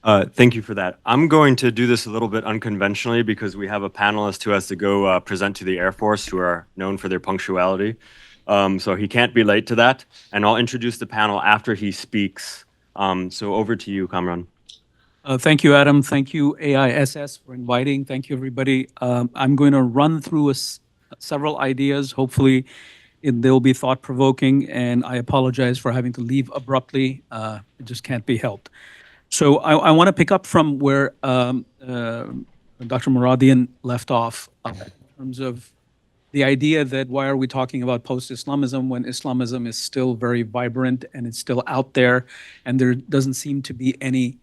Thank you for that. I'm going to do this a little bit unconventionally because we have a panelist who has to go present to the Air Force, who are known for their punctuality. So he can't be late to that. And I'll introduce the panel after he speaks. So over to you, Kamran. Thank you, Adam. Thank you, AISS, for inviting. Thank you, everybody. I'm going to run through several ideas. Hopefully, they'll be thought-provoking, and I apologize for having to leave abruptly. It just can't be helped. So I want to pick up from where Dr. Muradian left off in terms of the idea that why are we talking about post-Islamism when Islamism is still very vibrant and it's still out there, and there doesn't seem to be any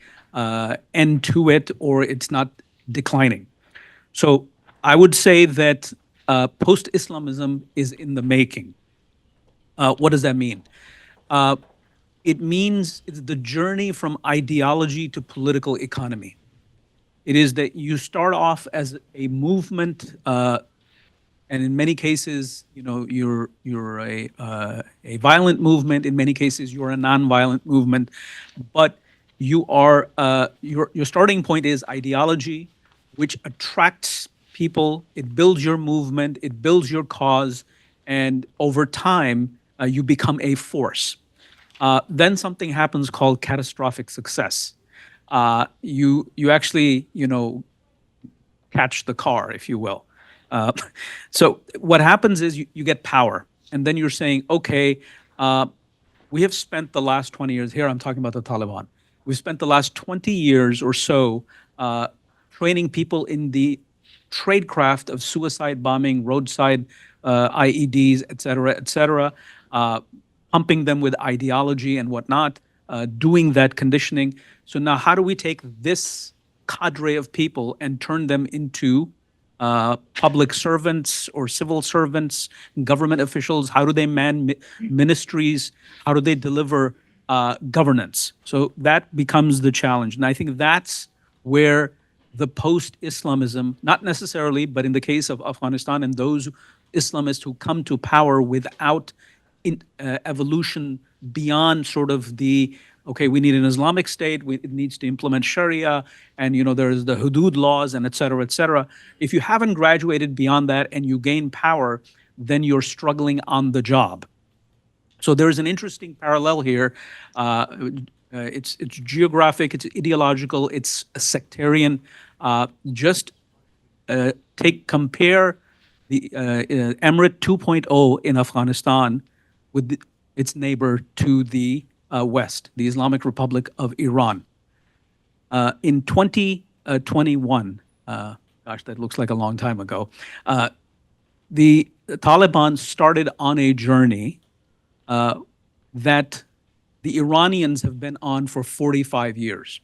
end to it, or it's not declining. So I would say that post-Islamism is in the making. What does that mean? It means it's the journey from ideology to political economy. It is that you start off as a movement, and in many cases, you're a violent movement. In many cases, you're a nonviolent movement, but your starting point is ideology, which attracts people. It builds your movement. It builds your cause, and over time, you become a force. Then something happens called catastrophic success. You actually catch the car, if you will. So what happens is you get power, and then you're saying, okay, we have spent the last 20 years, here I'm talking about the Taliban, we've spent the last 20 years or so training people in the tradecraft of suicide bombing, roadside IEDs, et cetera, pumping them with ideology and whatnot, doing that conditioning. So now how do we take this cadre of people and turn them into public servants or civil servants, government officials? How do they man ministries? How do they deliver governance? So that becomes the challenge. And I think that's where the post-Islamism, not necessarily, but in the case of Afghanistan and those Islamists who come to power without evolution beyond sort of the, okay, we need an Islamic state, it needs to implement Sharia, and there's the hudud laws, and et cetera, et cetera. If you haven't graduated beyond that and you gain power, then you're struggling on the job. So there's an interesting parallel here. It's geographic, it's ideological, it's sectarian. Just compare the Emirate 2.0 in Afghanistan with its neighbor to the west, the Islamic Republic of Iran. In 2021, gosh, that looks like a long time ago, the Taliban started on a journey that the Iranians have been on for 45 years.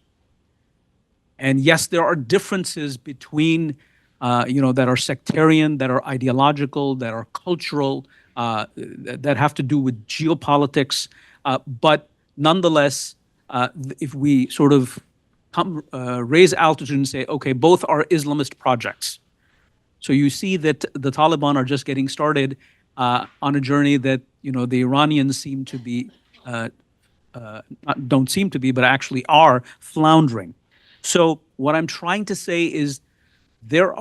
And yes, there are differences between, that are sectarian, that are ideological, that are cultural, that have to do with geopolitics. But nonetheless, if we sort of raise altitude and say, okay, both are Islamist projects. So you see that the Taliban are just getting started on a journey that, the Iranians seem to be, don't seem to be, but actually are floundering. So what I'm trying to say is there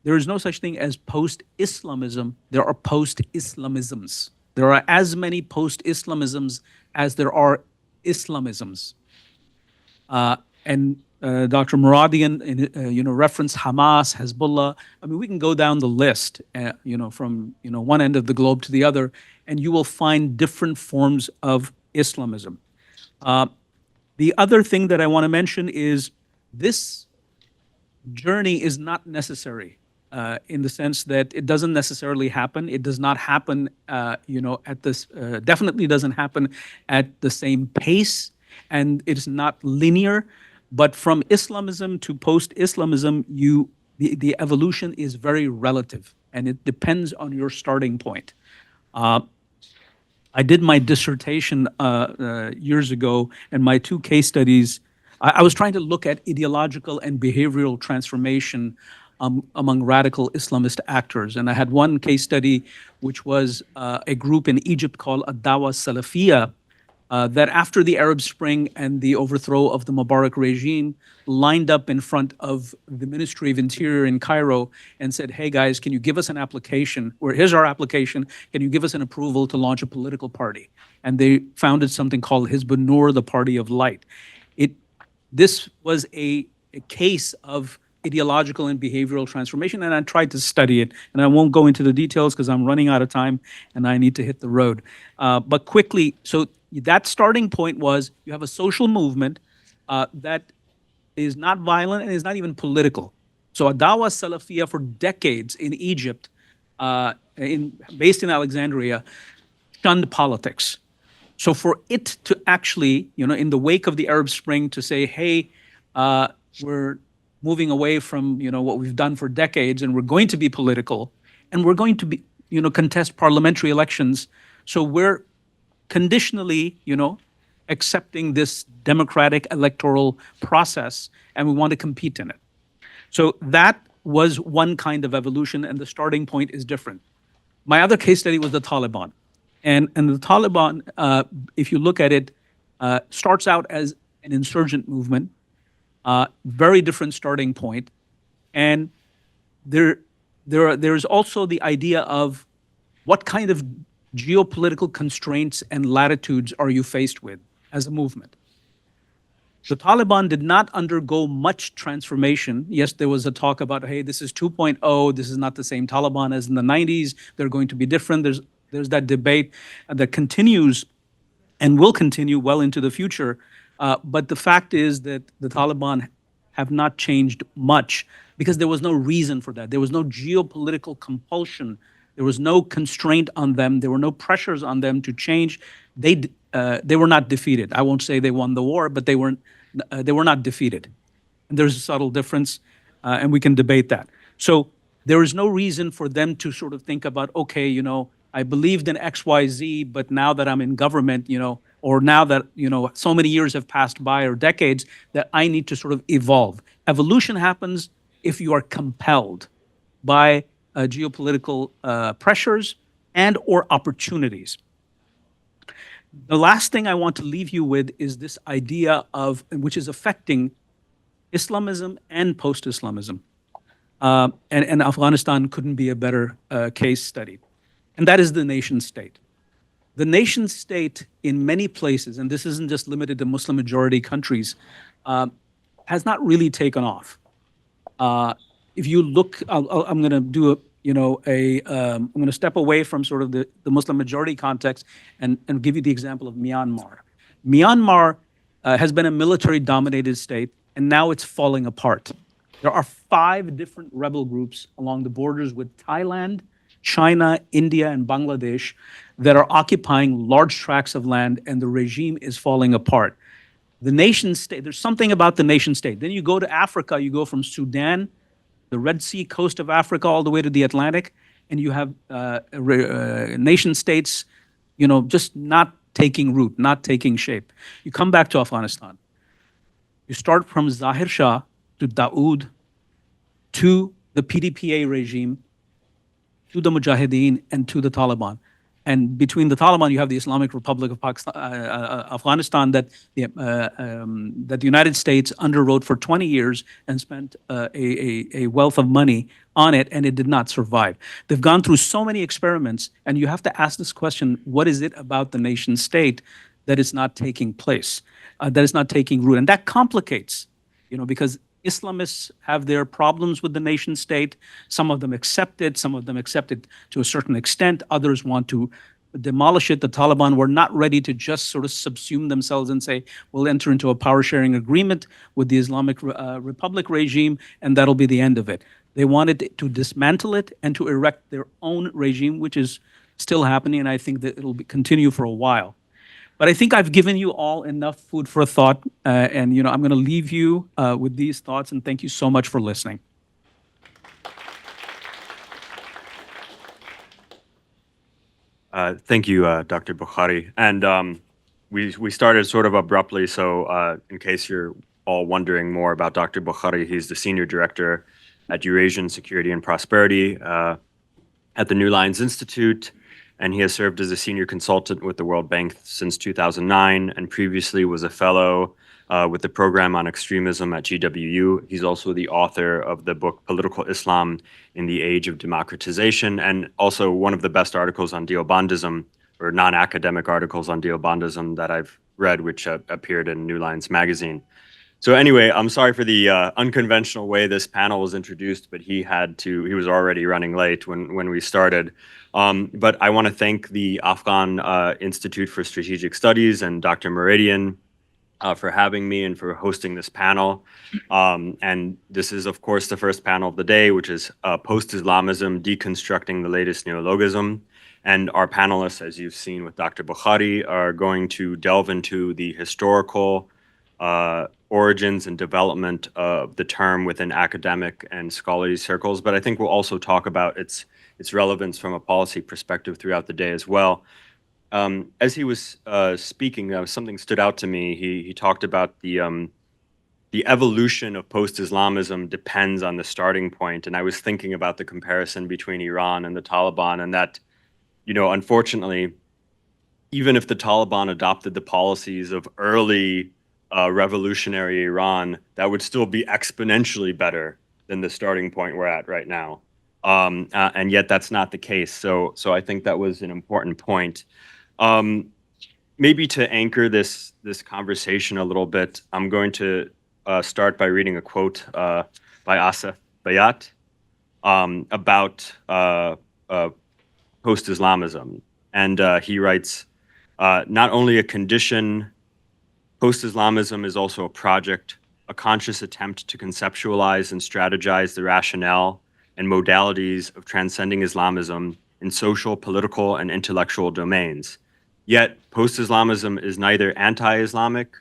is no such thing as post-Islamism. There are post-Islamisms. There are as many post-Islamisms as there are Islamisms. And Dr. Muradian, referenced Hamas, Hezbollah. I mean, we can go down the list, from one end of the globe to the other, and you will find different forms of Islamism. The other thing that I want to mention is this journey is not necessary in the sense that it doesn't necessarily happen. It does not happen, at this, definitely doesn't happen at the same pace, and it is not linear. But from Islamism to post-Islamism, the evolution is very relative, and it depends on your starting point. I did my dissertation years ago, and my two case studies, I was trying to look at ideological and behavioral transformation among radical Islamist actors. And I had one case study, which was a group in Egypt called Ad-Dawa Salafiyya, that after the Arab Spring and the overthrow of the Mubarak regime, lined up in front of the Ministry of Interior in Cairo and said, hey guys, can you give us an application, or here's our application, can you give us an approval to launch a political party? And they founded something called Hizb an-Nur, the Party of Light. This was a case of ideological and behavioral transformation, and I tried to study it. And I won't go into the details because I'm running out of time and I need to hit the road. But quickly, so that starting point was you have a social movement that is not violent and is not even political. So Adawa Salafiyya for decades in Egypt, based in Alexandria, shunned politics. So for it to actually, in the wake of the Arab Spring, to say, hey, we're moving away from, what we've done for decades, and we're going to be political, and we're going to be, contest parliamentary elections. So we're conditionally, accepting this democratic electoral process, and we want to compete in it. So that was one kind of evolution, and the starting point is different. My other case study was the Taliban. And the Taliban, if you look at it, starts out as an insurgent movement, very different starting point. And there's also the idea of what kind of geopolitical constraints and latitudes are you faced with as a movement. The Taliban did not undergo much transformation. Yes, there was a talk about, hey, this is 2.0, this is not the same Taliban as in the 90s, they're going to be different. There's that debate that continues and will continue well into the future. But the fact is that the Taliban have not changed much because there was no reason for that. There was no geopolitical compulsion. There was no constraint on them. There were no pressures on them to change. They were not defeated. I won't say they won the war, but they were not defeated. And there's a subtle difference, and we can debate that. So there is no reason for them to sort of think about, okay, I believed in X, Y, Z, but now that I'm in government, or now that, so many years have passed by or decades, that I need to sort of evolve. Evolution happens if you are compelled by geopolitical pressures and or opportunities. The last thing I want to leave you with is this idea of, which is affecting Islamism and post-Islamism. And Afghanistan couldn't be a better case study. And that is the nation state. The nation state in many places, and this isn't just limited to Muslim majority countries, has not really taken off. If you look, I'm going to do I'm going to step away from sort of the Muslim majority context and give you the example of Myanmar. Myanmar has been a military-dominated state, and now it's falling apart. There are 5 different rebel groups along the borders with Thailand, China, India, and Bangladesh that are occupying large tracts of land, and the regime is falling apart. The nation state, there's something about the nation state. Then you go to Africa, you go from Sudan, the Red Sea coast of Africa, all the way to the Atlantic, and you have nation states, just not taking root, not taking shape. You come back to Afghanistan. You start from Zahir Shah to Daoud to the PDPA regime, to the Mujahideen, and to the Taliban. And between the Taliban, you have the Islamic Republic of Pakistan, Afghanistan that the United States underwrote for 20 years and spent a wealth of money on it, and it did not survive. They've gone through so many experiments, and you have to ask this question, what is it about the nation state that is not taking place, that is not taking root? And that complicates, because Islamists have their problems with the nation state. Some of them accept it. Some of them accept it to a certain extent. Others want to demolish it. The Taliban were not ready to just sort of subsume themselves and say, we'll enter into a power-sharing agreement with the Islamic Republic regime, and that'll be the end of it. They wanted to dismantle it and to erect their own regime, which is still happening, and I think that it'll continue for a while. But I think I've given you all enough food for thought, and I'm going to leave you with these thoughts, and thank you so much for listening. Thank you, Dr. Bokhari. And we started sort of abruptly, so in case you're all wondering more about Dr. Bokhari, he's the Senior Director at Eurasian Security and Prosperity at the New Lines Institute. and he has served as a senior consultant with the World Bank since 2009, and previously was a fellow with the program on extremism at GWU. He's also the author of the book Political Islam in the Age of Democratization, and also one of the best articles on Deobandism, or non-academic articles on Deobandism that I've read, which appeared in New Lines magazine. So anyway, I'm sorry for the unconventional way this panel was introduced, but he was already running late when we started. But I want to thank the Afghan Institute for Strategic Studies and Dr. Meridian for having me and for hosting this panel. And this is, of course, the first panel of the day, which is Post-Islamism, Deconstructing the Latest Neologism. And our panelists, as you've seen with Dr. Bokhari, are going to delve into the historical origins and development of the term within academic and scholarly circles. But I think we'll also talk about its relevance from a policy perspective throughout the day as well. As he was speaking, something stood out to me. He talked about the evolution of post-Islamism depends on the starting point, and I was thinking about the comparison between Iran and the Taliban, and that, unfortunately, even if the Taliban adopted the policies of early revolutionary Iran, that would still be exponentially better than the starting point we're at right now, and yet that's not the case. So I think that was an important point. Maybe to anchor this conversation a little bit, I'm going to start by reading a quote by Asif Bayat about post-Islamism. And he writes, not only a condition, post-Islamism is also a project, a conscious attempt to conceptualize and strategize the rationale and modalities of transcending Islamism in social, political, and intellectual domains. Yet, post-Islamism is neither anti-Islamic,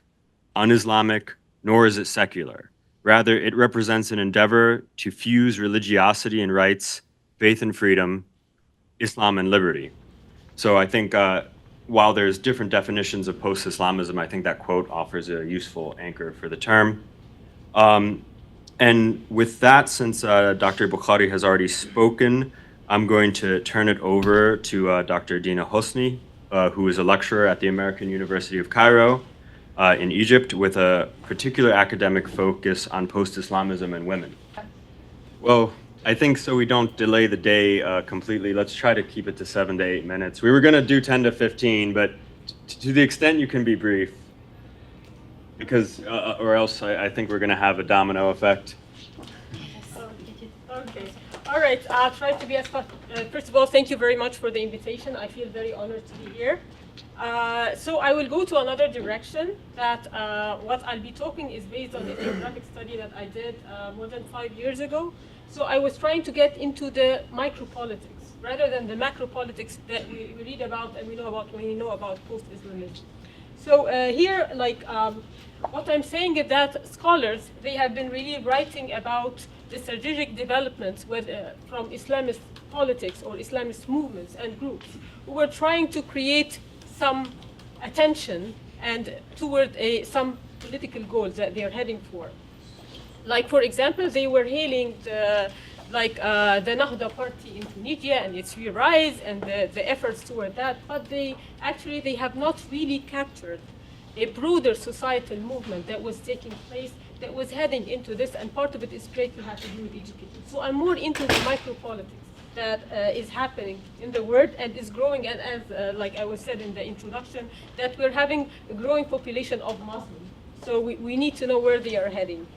un-Islamic, nor is it secular. Rather, it represents an endeavor to fuse religiosity and rights, faith and freedom, Islam and liberty. So I think while there's different definitions of post-Islamism, I think that quote offers a useful anchor for the term. And with that, since Dr. Bokhari has already spoken, I'm going to turn it over to Dr. Dina Hosni, who is a lecturer at the American University of Cairo in Egypt, with a particular academic focus on post-Islamism and women. Well, I think so we don't delay the day completely, let's try to keep it to 7 to 8 minutes. We were going to do 10 to 15, but to the extent you can be brief, because or else I think we're going to have a domino effect. Okay. All right. I'll try to be as fast. First of all, thank you very much for the invitation. I feel very honored to be here. So I will go to another direction. That what I'll be talking is based on the ethnographic study that I did more than 5 years ago. So I was trying to get into the micropolitics rather than the macropolitics that we read about and we know about when we know about post-Islamism. So here, what I'm saying is that scholars, they have been really writing about the strategic developments from Islamist politics or Islamist movements and groups who were trying to create some attention and toward some political goals that they are heading for. Like, for example, they were hailing the Nahda party in Tunisia and its rise and the efforts toward that, but they have not really captured a broader societal movement that was taking place, that was heading into this, and part of it is greatly have to do with education. So I'm more into the micropolitics that is happening in the world and is growing, and as like I was said in the introduction, that we're having a growing population of Muslims. So we need to know where they are heading.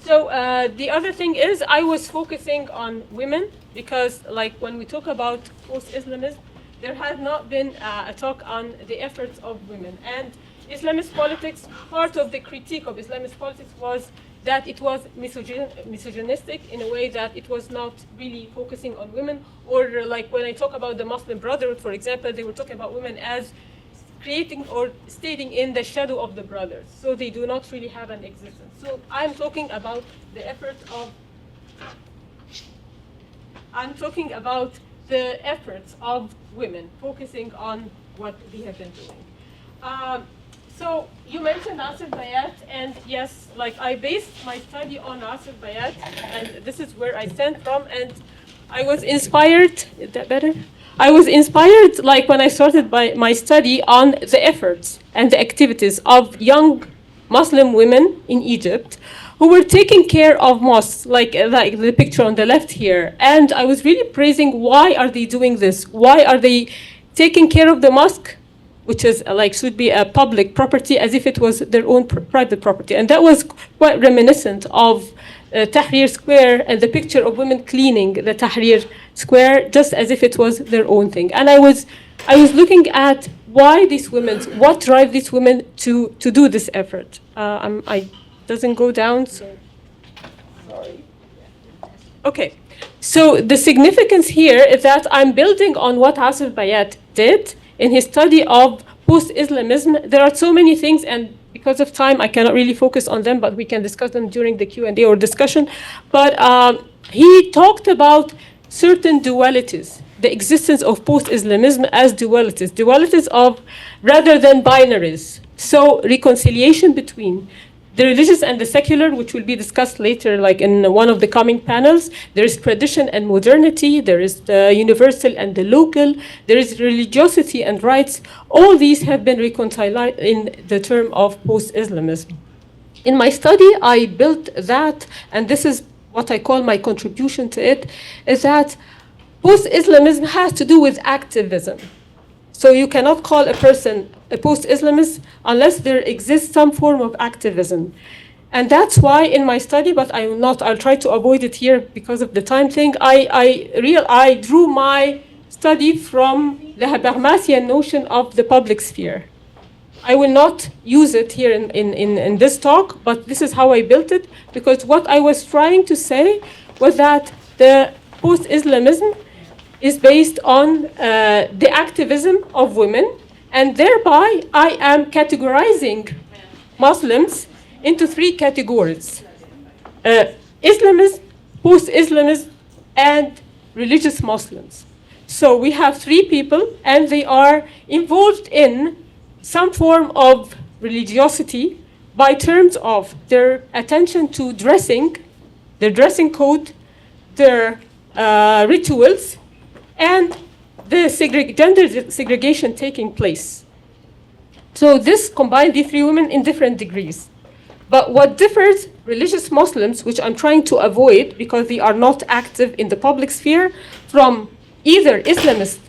So the other thing is I was focusing on women because, like, when we talk about post-Islamism, there has not been a talk on the efforts of women. And Islamist politics, part of the critique of Islamist politics was that it was misogynistic in a way that it was not really focusing on women. Or like when I talk about the Muslim Brotherhood, for example, they were talking about women as creating or stating in the shadow of the brothers. So they do not really have an existence. So I'm talking about the efforts of women, focusing on what they have been doing. So you mentioned Asif Bayat, and yes, like I based my study on Asif Bayat, and this is where I stand from, and I was inspired. Is that better? I was inspired, like when I started my study, on the efforts and the activities of young Muslim women in Egypt who were taking care of mosques, like the picture on the left here. And I was really praising, why are they doing this? Why are they taking care of the mosque, which is should be a public property, as if it was their own private property? And that was quite reminiscent of Tahrir Square and the picture of women cleaning the Tahrir Square, just as if it was their own thing. And I was looking at why these women, what drive these women to do this effort. I doesn't go down, so sorry. Okay, so the significance here is that I'm building on what Asif Bayat did in his study of post-Islamism. There are so many things, and because of time, I cannot really focus on them, but we can discuss them during the Q&A or discussion. But he talked about certain dualities, the existence of post-Islamism as dualities of rather than binaries. So reconciliation between the religious and the secular, which will be discussed later, like in one of the coming panels. There is tradition and modernity. There is the universal and the local. There is religiosity and rights. All these have been reconciled in the term of post-Islamism. In my study, I built that, and this is what I call my contribution to it, is that post-Islamism has to do with activism. So you cannot call a person a post-Islamist unless there exists some form of activism. And that's why in my study, but I'll try to avoid it here because of the time thing, I drew my study from the Habermasian notion of the public sphere. I will not use it here in this talk, but this is how I built it, because what I was trying to say was that the post-Islamism is based on the activism of women, and thereby I am categorizing Muslims into three categories: Islamism, post-Islamism, and religious Muslims. So we have three people, and they are involved in some form of religiosity by terms of their attention to dressing, their dressing code, their rituals, and the gender segregation taking place. So this combined these three women in different degrees. But what differs religious Muslims, which I'm trying to avoid because they are not active in the public sphere, from either Islamists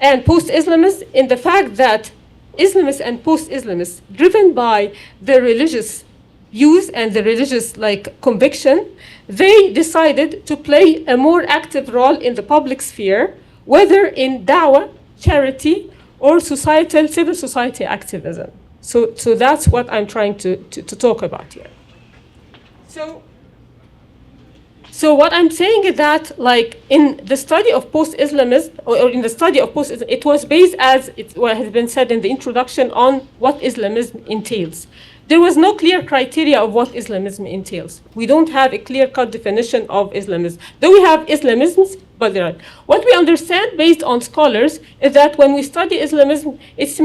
and post-Islamists, in the fact that Islamists and post-Islamists, driven by their religious views and the religious conviction, they decided to play a more active role in the public sphere, whether in dawah, charity, or civil society activism. So that's what I'm trying to talk about here. So what I'm saying is that, in the study of post-Islamism, or in the study of post-Islam, it was based, as what has been said in the introduction, on what Islamism entails. There was no clear criteria of what Islamism entails. We don't have a clear-cut definition of Islamism. Though we have Islamisms, but there are. What we understand based on scholars is that when we study Islamism, it's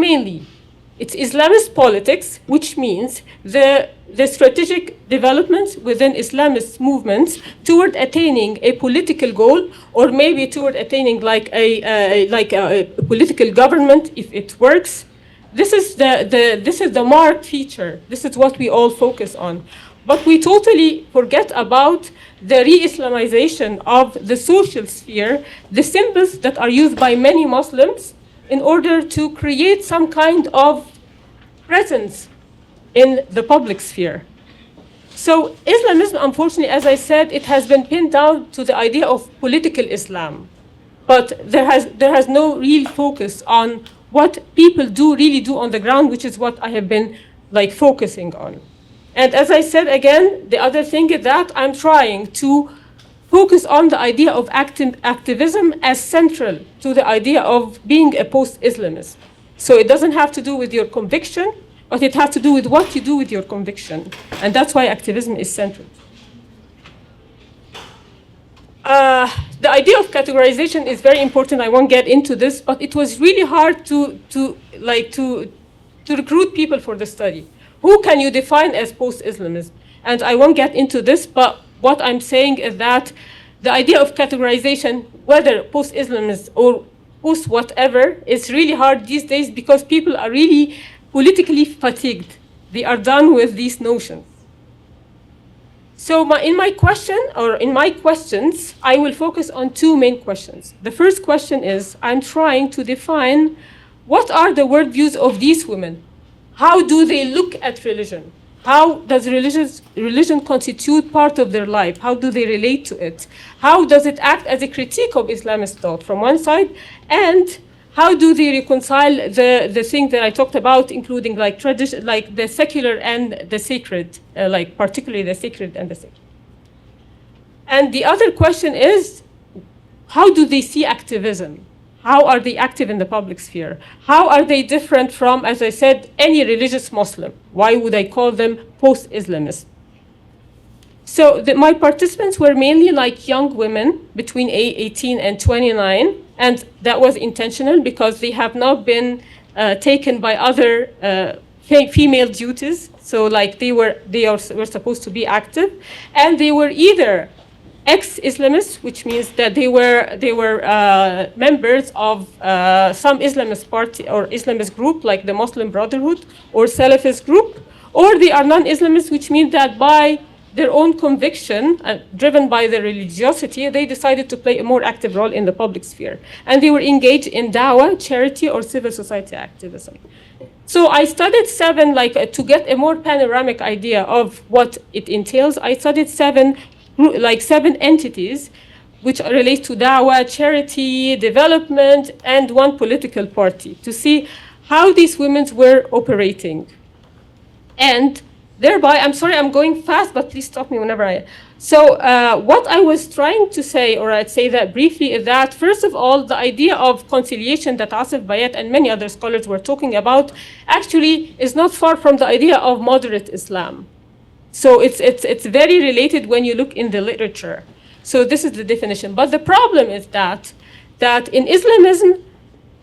Islamist politics, which means the strategic developments within Islamist movements toward attaining a political goal, or maybe toward attaining a political government if it works. This is the marked feature. This is what we all focus on. But we totally forget about the re-Islamization of the social sphere, the symbols that are used by many Muslims in order to create some kind of presence in the public sphere. So Islamism, unfortunately, as I said, it has been pinned down to the idea of political Islam. But there has no real focus on what people really do on the ground, which is what I have been focusing on. And as I said again, the other thing is that I'm trying to focus on the idea of activism as central to the idea of being a post-Islamist. So it doesn't have to do with your conviction, but it has to do with what you do with your conviction. And that's why activism is central. The idea of categorization is very important. I won't get into this, but it was really hard to recruit people for the study. Who can you define as post-Islamist? And I won't get into this, but what I'm saying is that the idea of categorization, whether post-Islamist or post whatever, it's really hard these days because people are really politically fatigued. They are done with these notions. So in my questions, I will focus on two main questions. The first question is, I'm trying to define what are the worldviews of these women? How do they look at religion? How does religion constitute part of their life? How do they relate to it? How does it act as a critique of Islamist thought from one side? And how do they reconcile the thing that I talked about, including like tradition, like the secular and the sacred, like particularly the sacred and the sacred? And the other question is, how do they see activism? How are they active in the public sphere? How are they different from, as I said, any religious Muslim? Why would I call them post-Islamist? So my participants were mainly like young women between 18 and 29, and that was intentional because they have not been taken by other female duties. So like they were supposed to be active, and they were either ex-Islamists, which means that they were members of some Islamist party or Islamist group, like the Muslim Brotherhood or Salafist group, or they are non-Islamists, which means that by their own conviction, driven by their religiosity, they decided to play a more active role in the public sphere. And they were engaged in dawah, charity, or civil society activism. So I studied seven, to get a more panoramic idea of what it entails, I studied seven entities which relate to dawah, charity, development, and one political party to see how these women were operating. And thereby, I'm sorry, I'm going fast, but please stop me whenever I... So what I was trying to say, or I'd say that briefly, is that, first of all, the idea of conciliation that Asif Bayat and many other scholars were talking about actually is not far from the idea of moderate Islam. So it's very related when you look in the literature. So this is the definition. But the problem is that in Islamism,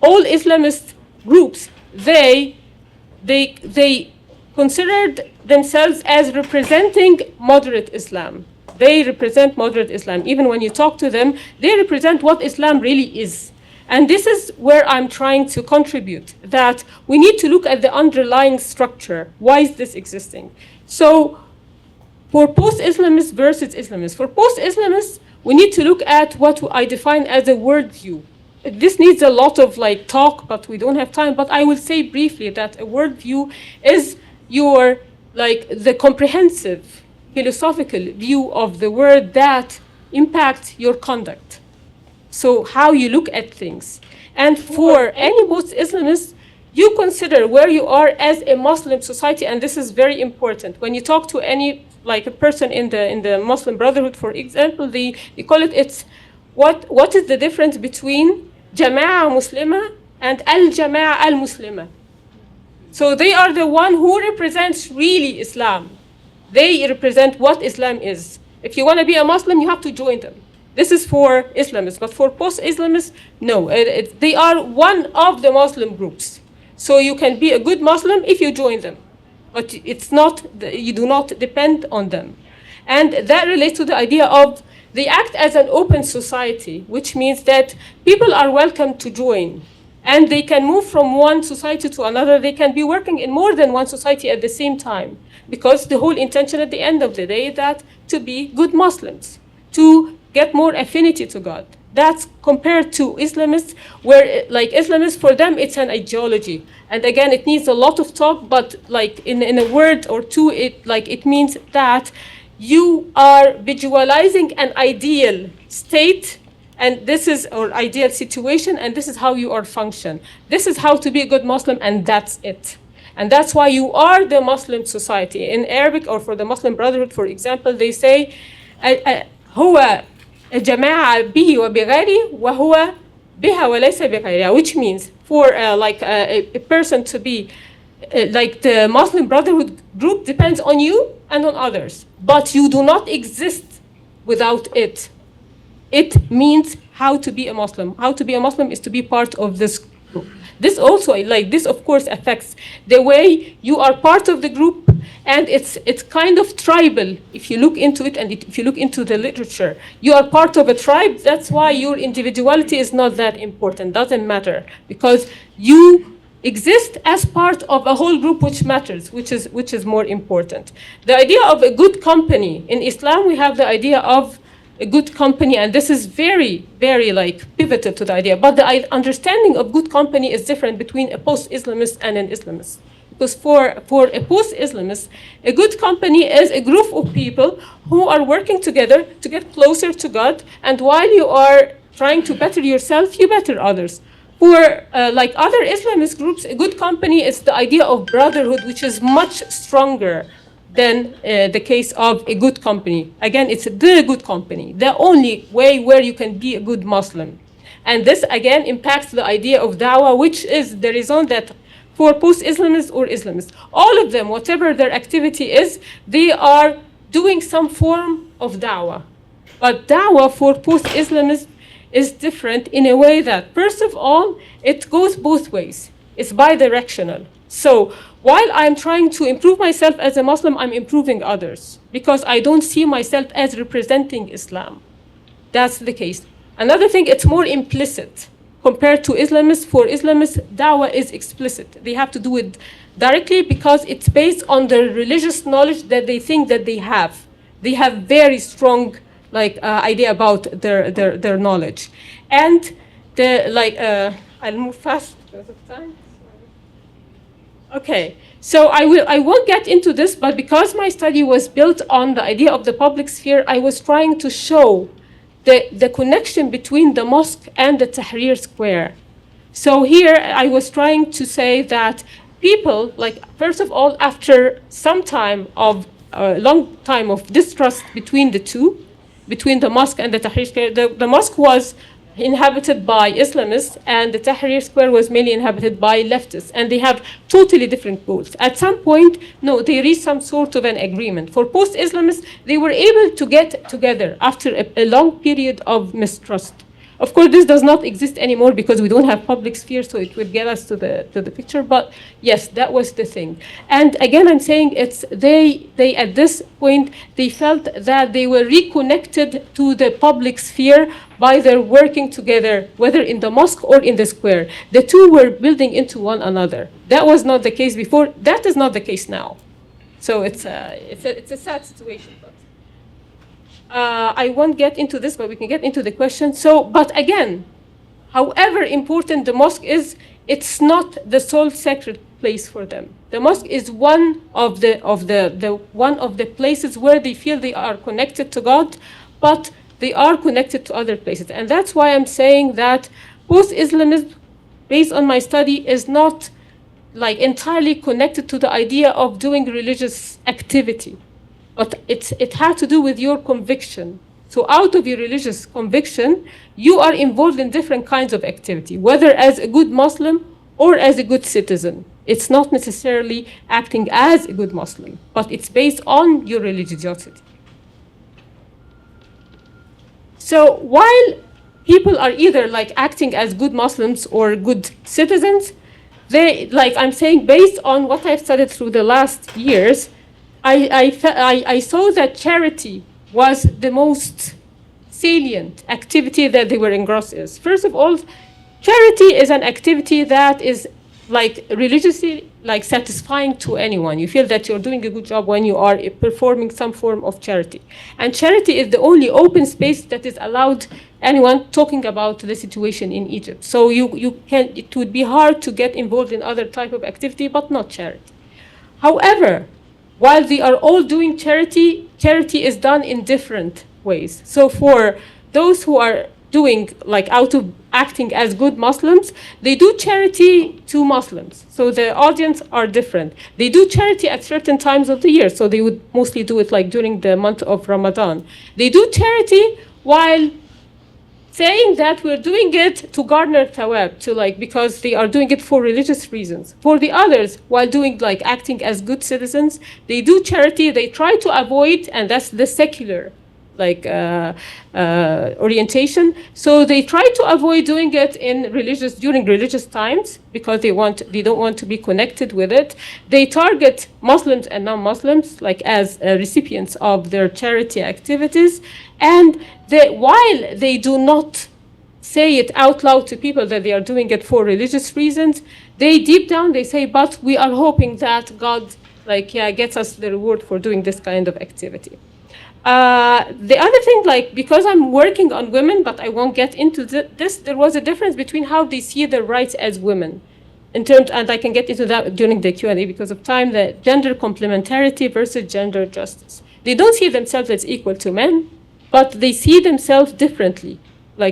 all Islamist groups, they considered themselves as representing moderate Islam. They represent moderate Islam. Even when you talk to them, they represent what Islam really is. And this is where I'm trying to contribute, that we need to look at the underlying structure. Why is this existing? So for post-Islamists versus Islamists, for post-Islamists, we need to look at what I define as a worldview. This needs a lot of talk, but we don't have time. But I will say briefly that a worldview is your the comprehensive philosophical view of the world that impacts your conduct. So how you look at things. And for any post-Islamist, you consider where you are as a Muslim society, and this is very important. When you talk to any a person in the Muslim Brotherhood, for example, they call it's what is the difference between Jama'ah Muslima and Al-Jama'ah Al-Muslima. So they are the one who represents really Islam. They represent what Islam is. If you want to be a Muslim, you have to join them. This is for Islamists, but for post-Islamists, no. They are one of the Muslim groups. So you can be a good Muslim if you join them. But it's not, you do not depend on them. And that relates to the idea of they act as an open society, which means that people are welcome to join. And they can move from one society to another. They can be working in more than one society at the same time. Because the whole intention at the end of the day is that to be good Muslims, to get more affinity to God. That's compared to Islamists, where Islamists, for them, it's an ideology. And again, it needs a lot of talk, but in a word or two, it means that you are visualizing an ideal state, and this is our ideal situation, and this is how you are function. This is how to be a good Muslim, and that's it. And that's why you are the Muslim society. In Arabic, or for the Muslim Brotherhood, for example, they say, هو جماعة به وبغيره وهو بها وليس بغيرها, which means for a person to be the Muslim Brotherhood group depends on you and on others, but you do not exist without it. It means how to be a Muslim. How to be a Muslim is to be part of this This also, like this, of course, affects the way you are part of the group, and it's kind of tribal. If you look into it, and if you look into the literature, you are part of a tribe. That's why your individuality is not that important. Doesn't matter, because you exist as part of a whole group, which matters, which is more important. The idea of a good company in Islam, we have the idea of a good company, and this is very, very like pivotal to the idea. But the understanding of good company is different between a post-Islamist and an Islamist. Because for a post-Islamist, a good company is a group of people who are working together to get closer to God, and while you are trying to better yourself, you better others. For like other Islamist groups, a good company is the idea of brotherhood, which is much stronger than the case of a good company. Again, it's the good company, the only way where you can be a good Muslim. And this, again, impacts the idea of dawah, which is the reason that for post-Islamists or Islamists, all of them, whatever their activity is, they are doing some form of dawah. But dawah for post-Islamists is different in a way that, first of all, it goes both ways. It's bidirectional. So while I'm trying to improve myself as a Muslim, I'm improving others because I don't see myself as representing Islam. That's the case. Another thing, it's more implicit compared to Islamists. For Islamists, dawah is explicit. They have to do it directly because it's based on the religious knowledge that they think that they have. They have very strong idea about their knowledge. And I'll move fast because of time. Okay, so I won't get into this, but because my study was built on the idea of the public sphere, I was trying to show the connection between the mosque and the Tahrir Square. So here I was trying to say that people, first of all, after some time of a long time of distrust between the two, between the mosque and the Tahrir Square, the mosque was inhabited by Islamists, and the Tahrir Square was mainly inhabited by leftists, and they have totally different goals. At some point, no, they reached some sort of an agreement. For post-Islamists, they were able to get together after a long period of mistrust. Of course, this does not exist anymore because we don't have public sphere, so it would get us to the picture. But yes, that was the thing. And again, I'm saying it's they at this point, they felt that they were reconnected to the public sphere by their working together, whether in the mosque or in the square. The two were building into one another. That was not the case before. That is not the case now. So it's a sad situation. I won't get into this, but we can get into the question. So, but again, however important the mosque is, it's not the sole sacred place for them. The mosque is one of the places where they feel they are connected to God, but they are connected to other places. And that's why I'm saying that post-Islamism, based on my study, is not entirely connected to the idea of doing religious activity. But it had to do with your conviction. So out of your religious conviction, you are involved in different kinds of activity, whether as a good Muslim or as a good citizen. It's not necessarily acting as a good Muslim, but it's based on your religiosity. So while people are either acting as good Muslims or good citizens, they, I'm saying, based on what I've studied through the last years, I saw that charity was the most salient activity that they were engrossed in. First of all, charity is an activity that is religiously satisfying to anyone. You feel that you're doing a good job when you are performing some form of charity. And charity is the only open space that is allowed anyone talking about the situation in Egypt. So it would be hard to get involved in other type of activity, but not charity. However, while they are all doing charity, charity is done in different ways. So for those who are doing out of acting as good Muslims, they do charity to Muslims. So the audience are different. They do charity at certain times of the year. So they would mostly do it during the month of Ramadan. They do charity while saying that we're doing it to garner thawab, because they are doing it for religious reasons. For the others, while doing acting as good citizens, they do charity, they try to avoid, and that's the secular orientation. So they try to avoid doing it during religious times because they don't want to be connected with it. They target Muslims and non-Muslims as recipients of their charity activities, and while they do not say it out loud to people that they are doing it for religious reasons, deep down they say, but we are hoping that God gets us the reward for doing this kind of activity. The other thing, because I'm working on women, but I won't get into this, there was a difference between how they see their rights as women. And I can get into that during the Q&A because of time, the gender complementarity versus gender justice. They don't see themselves as equal to men, but they see themselves differently,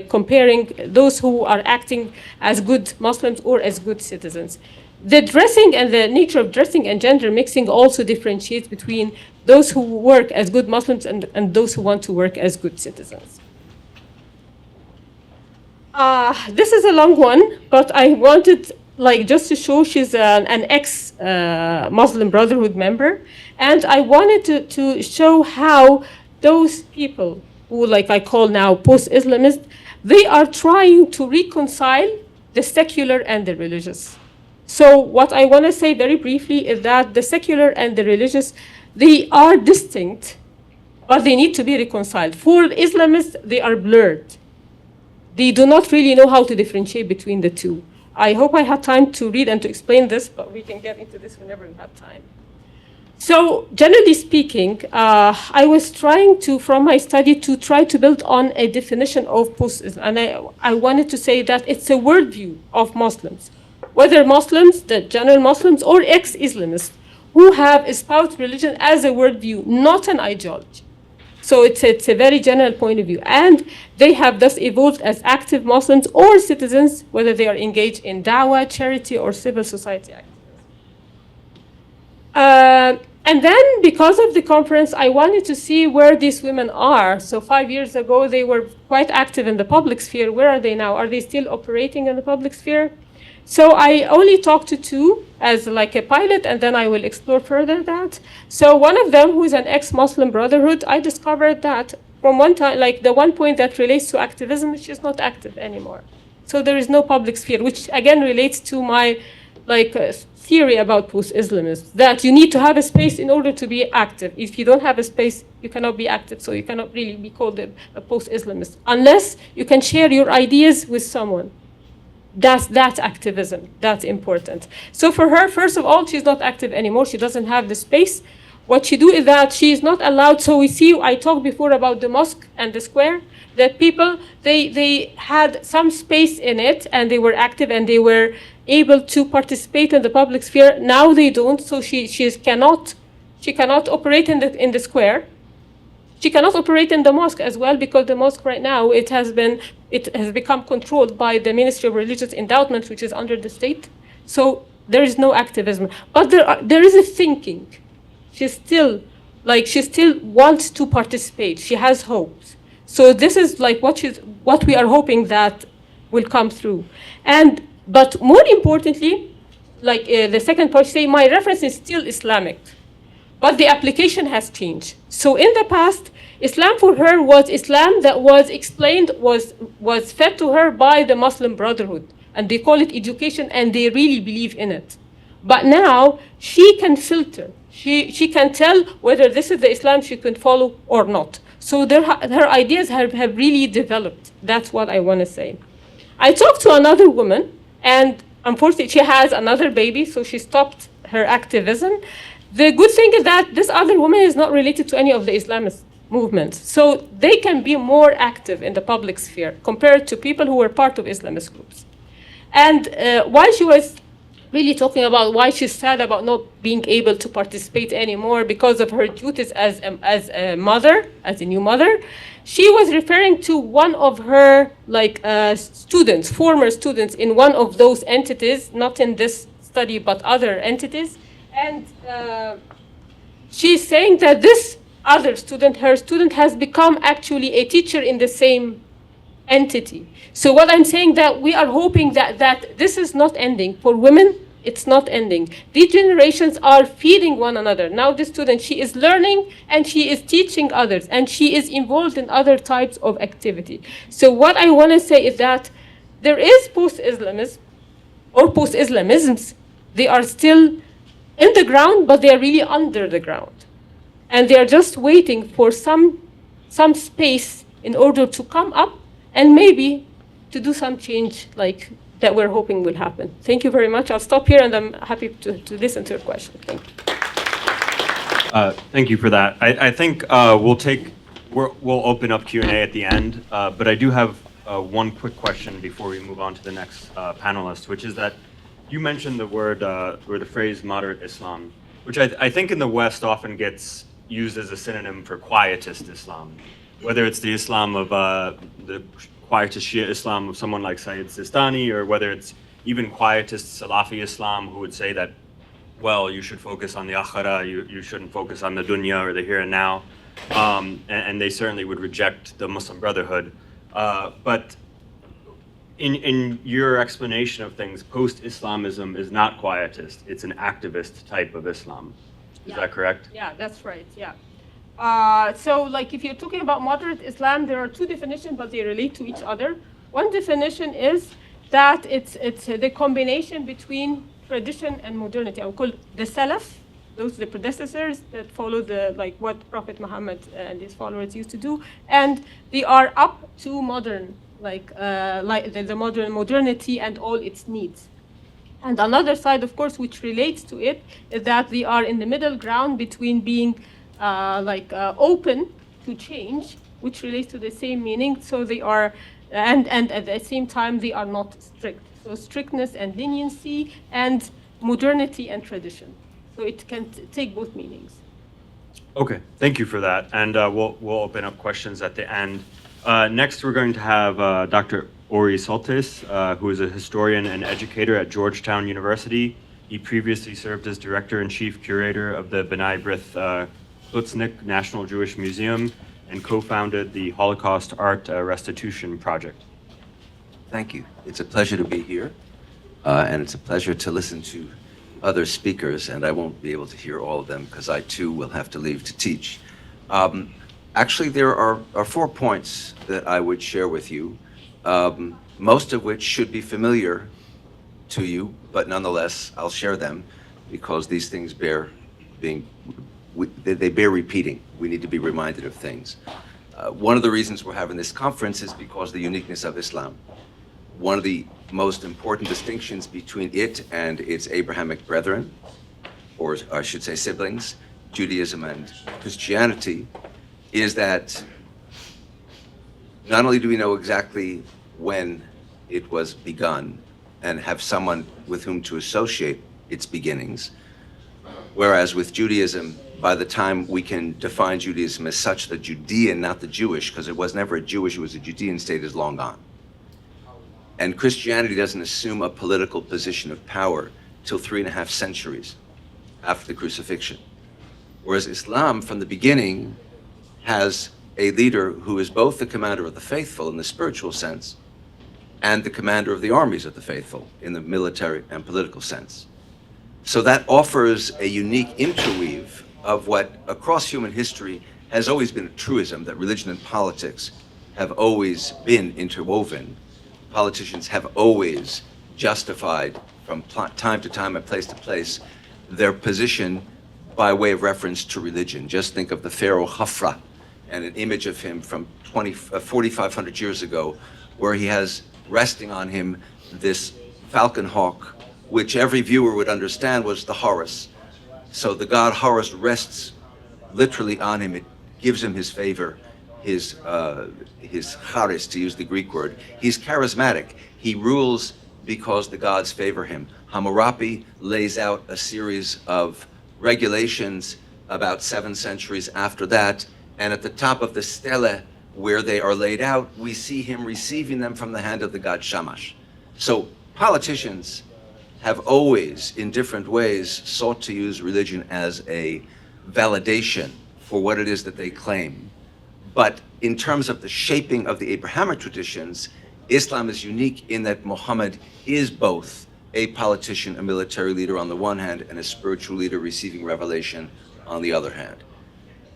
comparing those who are acting as good Muslims or as good citizens. The dressing and the nature of dressing and gender mixing also differentiates between those who work as good Muslims and those who want to work as good citizens. This is a long one, but I wanted just to show she's an ex-Muslim Brotherhood member. And I wanted to show how those people who I call now post-Islamists, they are trying to reconcile the secular and the religious. So what I want to say very briefly is that the secular and the religious, they are distinct, but they need to be reconciled. For Islamists, they are blurred. They do not really know how to differentiate between the two. I hope I had time to read and to explain this, but we can get into this whenever we have time. So generally speaking, I was trying to, from my study, to try to build on a definition of post-Islam. And I wanted to say that it's a worldview of Muslims, whether Muslims, the general Muslims, or ex-Islamists, who have espoused religion as a worldview, not an ideology. So it's a very general point of view. And they have thus evolved as active Muslims or citizens, whether they are engaged in dawah, charity, or civil society activism. And then, because of the conference, I wanted to see where these women are. So 5 years ago, they were quite active in the public sphere. Where are they now? Are they still operating in the public sphere? So I only talked to two as a pilot, and then I will explore further that. So one of them, who is an ex-Muslim Brotherhood, I discovered that from one time, the one point that relates to activism, she's not active anymore. So there is no public sphere, which again relates to my theory about post-Islamism, that you need to have a space in order to be active. If you don't have a space, you cannot be active, so you cannot really be called a post-Islamist, unless you can share your ideas with someone. That's activism. That's important. So for her, first of all, she's not active anymore. She doesn't have the space. What she do is that she is not allowed. So we see, I talked before about the mosque and the square, that people, they had some space in it, and they were active, and they were able to participate in the public sphere. Now they don't, so she cannot operate in the square. She cannot operate in the mosque as well, because the mosque right now, it has become controlled by the Ministry of Religious Endowment, which is under the state. So there is no activism, but there is a thinking. She still wants to participate. She has hopes. So this is what we are hoping that will come through. But more importantly, the second part, say my reference is still Islamic, but the application has changed. So in the past, Islam for her was Islam that was explained, was fed to her by the Muslim Brotherhood, and they call it education, and they really believe in it. But now she can filter. She can tell whether this is the Islam she can follow or not. So her ideas have really developed. That's what I want to say. I talked to another woman, and unfortunately she has another baby, so she stopped her activism. The good thing is that this other woman is not related to any of the Islamist movements, so they can be more active in the public sphere compared to people who were part of Islamist groups. And while she was really talking about why she's sad about not being able to participate anymore because of her duties as a mother, as a new mother, she was referring to one of her students, former students in one of those entities, not in this study, but other entities. And she's saying that this other student, her student, has become actually a teacher in the same entity. So what I'm saying, that we are hoping that this is not ending for women It's not ending. These generations are feeding one another. Now the student, she is learning and she is teaching others and she is involved in other types of activity. So what I want to say is that there is post-Islamism or post-Islamisms. They are still in the ground, but they are really under the ground. And they are just waiting for some space in order to come up and maybe to do some change like that we're hoping will happen. Thank you very much. I'll stop here and I'm happy to listen to your question. Thank you. Thank you for that. I think we'll open up Q&A at the end, but I do have one quick question before we move on to the next panelist, which is that you mentioned the word or the phrase moderate Islam, which I think in the West often gets used as a synonym for quietist Islam, whether it's the Islam of the quietist Shia Islam of someone like Sayyid Sistani, or whether it's even quietist Salafi Islam who would say that, well, you should focus on the akhirah, you shouldn't focus on the dunya or the here and now, and they certainly would reject the Muslim Brotherhood. But in your explanation of things, post-Islamism is not quietist, it's an activist type of Islam. Is that correct? Yeah, that's right, yeah. So like if you're talking about moderate Islam, there are two definitions, but they relate to each other. One definition is that it's the combination between tradition and modernity. I would call the Salaf, those are the predecessors that follow like what Prophet Muhammad and his followers used to do, and they are up to modern, like the modernity and all its needs. And another side, of course, which relates to it, is that they are in the middle ground between being open to change, which relates to the same meaning. So they are, and at the same time, they are not strict. So strictness and leniency and modernity and tradition. So it can take both meanings. Okay, thank you for that. And we'll open up questions at the end. Next, we're going to have Dr. Ori Soltes, who is a historian and educator at Georgetown University. He previously served as director and chief curator of the B'nai B'rith Klutznik National Jewish Museum and co-founded the Holocaust Art Restitution Project. Thank you. It's a pleasure to be here, and it's a pleasure to listen to other speakers, and I won't be able to hear all of them because I too will have to leave to teach. Actually, there are 4 points that I would share with you, most of which should be familiar to you, but nonetheless, I'll share them because these things bear repeating. We need to be reminded of things. One of the reasons we're having this conference is because of the uniqueness of Islam. One of the most important distinctions between it and its Abrahamic brethren, or I should say siblings, Judaism and Christianity, is that not only do we know exactly when it was begun and have someone with whom to associate its beginnings, whereas with Judaism, by the time we can define Judaism as such, the Judean, not the Jewish, because it was never a Jewish, it was a Judean state, is long gone. And Christianity doesn't assume a political position of power till 3.5 centuries after the crucifixion. Whereas Islam, from the beginning, has a leader who is both the commander of the faithful in the spiritual sense and the commander of the armies of the faithful in the military and political sense. So that offers a unique interweave of what across human history has always been a truism, that religion and politics have always been interwoven. Politicians have always justified from time to time and place to place their position by way of reference to religion. Just think of the Pharaoh Khafra and an image of him from 4,500 years ago, where he has resting on him this falcon hawk, which every viewer would understand was the Horus. So the god Horus rests literally on him. It gives him his favor, his charis, to use the Greek word. He's charismatic. He rules because the gods favor him. Hammurabi lays out a series of regulations about 7 centuries after that, and at the top of the stele where they are laid out, we see him receiving them from the hand of the god Shamash. So politicians have always, in different ways, sought to use religion as a validation for what it is that they claim. But in terms of the shaping of the Abrahamic traditions, Islam is unique in that Muhammad is both a politician, a military leader on the one hand, and a spiritual leader receiving revelation on the other hand.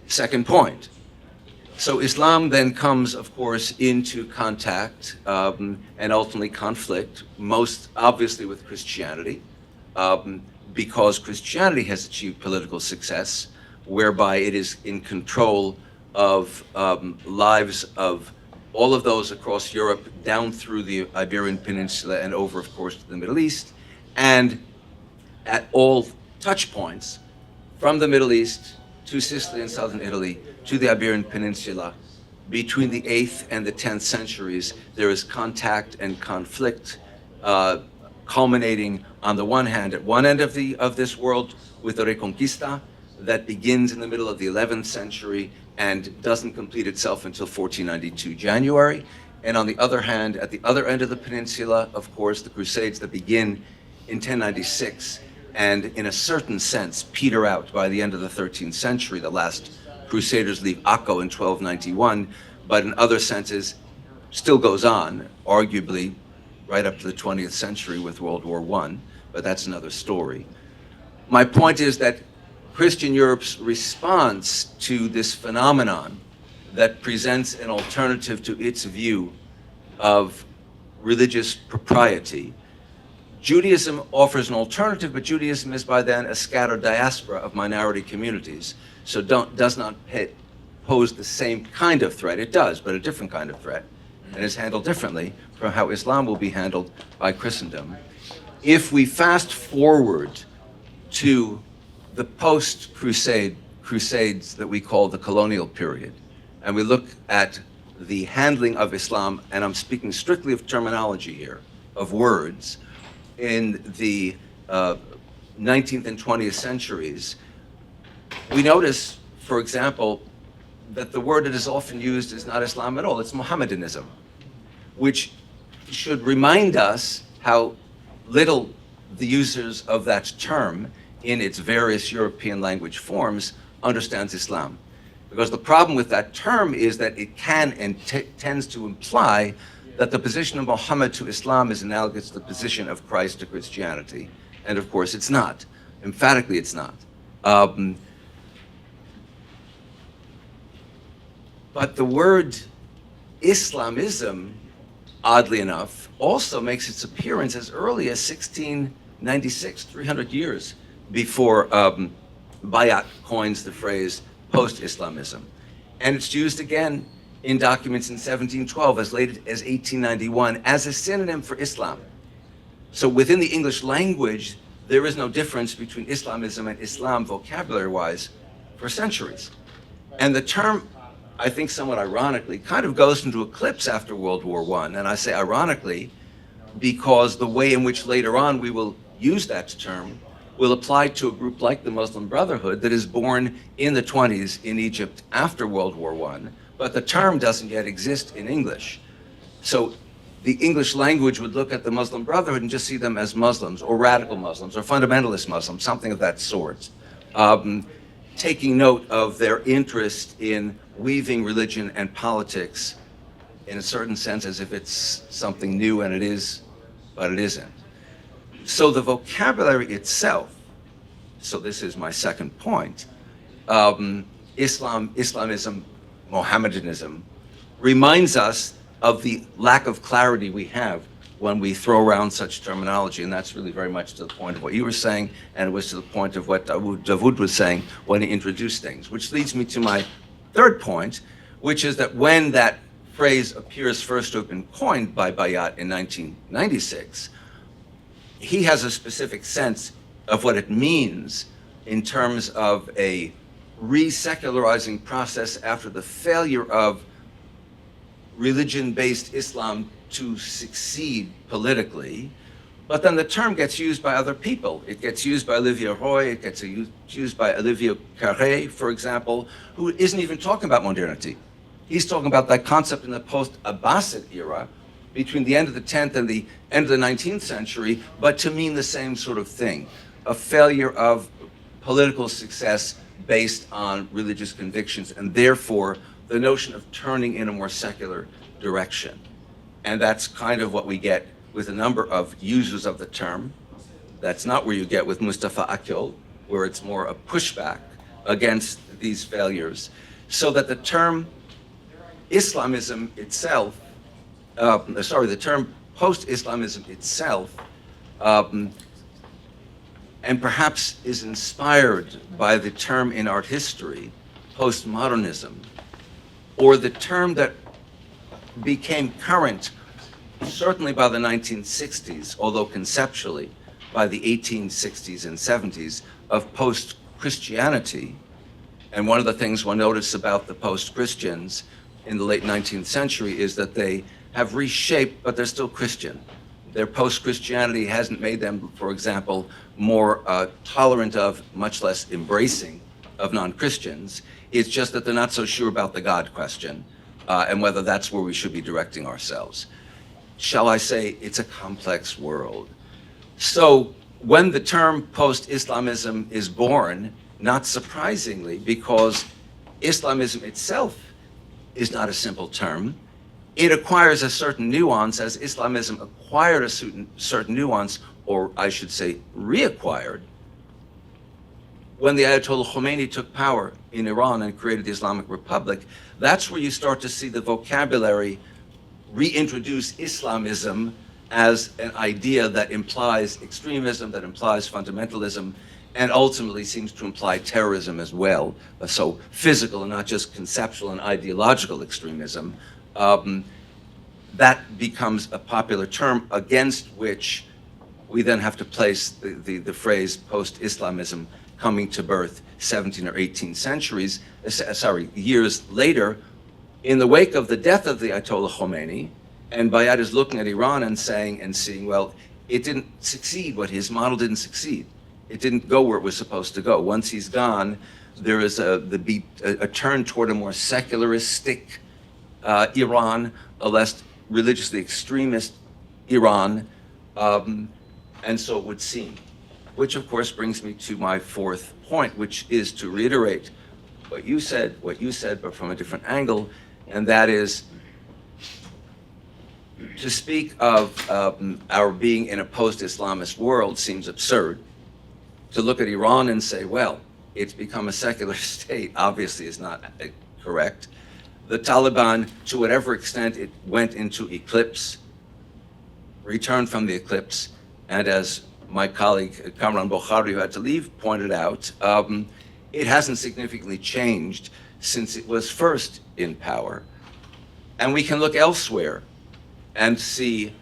Second point. So Islam then comes, of course, into contact and ultimately conflict, most obviously with Christianity, because Christianity has achieved political success, whereby it is in control of lives of all of those across Europe, down through the Iberian Peninsula and over, of course, to the Middle East, and at all touch points from the Middle East to Sicily and southern Italy to the Iberian Peninsula. Between the 8th and the 10th centuries, there is contact and conflict, culminating on the one hand at one end of this world with the Reconquista that begins in the middle of the 11th century and doesn't complete itself until 1492 January. And on the other hand, at the other end of the peninsula, of course, the Crusades that begin in 1096 and in a certain sense peter out by the end of the 13th century. The last Crusaders leave Akko in 1291, but in other senses still goes on, arguably right up to the 20th century with World War I, but that's another story. My point is that Christian Europe's response to this phenomenon that presents an alternative to its view of religious propriety. Judaism offers an alternative, but Judaism is by then a scattered diaspora of minority communities, so does not pose the same kind of threat. It does, but a different kind of threat, and is handled differently from how Islam will be handled by Christendom. If we fast forward to the post-Crusades that we call the colonial period, and we look at the handling of Islam, and I'm speaking strictly of terminology here, of words, in the 19th and 20th centuries, we notice, for example, that the word that is often used is not Islam at all, it's Mohammedanism, which should remind us how little the users of that term in its various European language forms understands Islam. Because the problem with that term is that it can and tends to imply that the position of Muhammad to Islam is analogous to the position of Christ to Christianity. And of course it's not. Emphatically it's not. But the word Islamism, oddly enough, also makes its appearance as early as 1696, 300 years before Bayat coins the phrase Post-Islamism. And it's used again in documents in 1712, as late as 1891, as a synonym for Islam. So within the English language, there is no difference between Islamism and Islam vocabulary-wise for centuries. And the term, I think somewhat ironically, kind of goes into eclipse after World War I. And I say ironically because the way in which later on we will use that term will apply to a group like the Muslim Brotherhood that is born in the 20s in Egypt after World War I, but the term doesn't yet exist in English. So the English language would look at the Muslim Brotherhood and just see them as Muslims or radical Muslims or fundamentalist Muslims, something of that sort, taking note of their interest in weaving religion and politics in a certain sense as if it's something new, and it is, but it isn't. So the vocabulary itself, so this is my second point, Islamism, Mohammedanism, reminds us of the lack of clarity we have when we throw around such terminology, and that's really very much to the point of what you were saying, and it was to the point of what Dawood was saying when he introduced things, which leads me to my third point, which is that when that phrase appears first to have been coined by Bayat in 1996, he has a specific sense of what it means in terms of a re-secularizing process after the failure of religion-based Islam to succeed politically. But then the term gets used by other people. It gets used by Olivier Roy, it gets used by Olivier Carré, for example, who isn't even talking about modernity. He's talking about that concept in the post-Abbasid era, between the end of the 10th and the end of the 19th century, but to mean the same sort of thing, a failure of political success based on religious convictions, and therefore the notion of turning in a more secular direction. And that's kind of what we get with a number of users of the term, That's not where you get with Mustafa Akyol, where it's more a pushback against these failures. So that the term Islamism itself, the term post-Islamism itself, and perhaps is inspired by the term in art history, postmodernism, or the term that became current certainly by the 1960s, although conceptually by the 1860s and 70s, of post-Christianity. And one of the things one noticed about the post-Christians in the late 19th century is that they have reshaped, but they're still Christian. Their post-Christianity hasn't made them, for example, more tolerant of, much less embracing of non-Christians. It's just that they're not so sure about the God question and whether that's where we should be directing ourselves. Shall I say, it's a complex world. So when the term post-Islamism is born, not surprisingly, because Islamism itself is not a simple term, it acquires a certain nuance, as Islamism acquired a certain nuance, or I should say reacquired, when the Ayatollah Khomeini took power in Iran and created the Islamic Republic. That's where you start to see the vocabulary reintroduce Islamism as an idea that implies extremism, that implies fundamentalism, and ultimately seems to imply terrorism as well. So physical and not just conceptual and ideological extremism. That becomes a popular term against which we then have to place the phrase post-Islamism coming to birth 17 or 18 centuries, years later, in the wake of the death of the Ayatollah Khomeini. And Bayat is looking at Iran and saying and seeing, well, it didn't succeed, his model didn't succeed. It didn't go where it was supposed to go. Once he's gone, there is a turn toward a more secularistic Iran, a less religiously extremist Iran, and so it would seem. Which of course brings me to my fourth point, which is to reiterate what you said, but from a different angle, and that is to speak of our being in a post-Islamist world seems absurd. To look at Iran and say, well, it's become a secular state, obviously is not correct. The Taliban, to whatever extent it went into eclipse, returned from the eclipse, and as my colleague Kamran Bokhari, who had to leave, pointed out, it hasn't significantly changed since it was first in power. And we can look elsewhere and see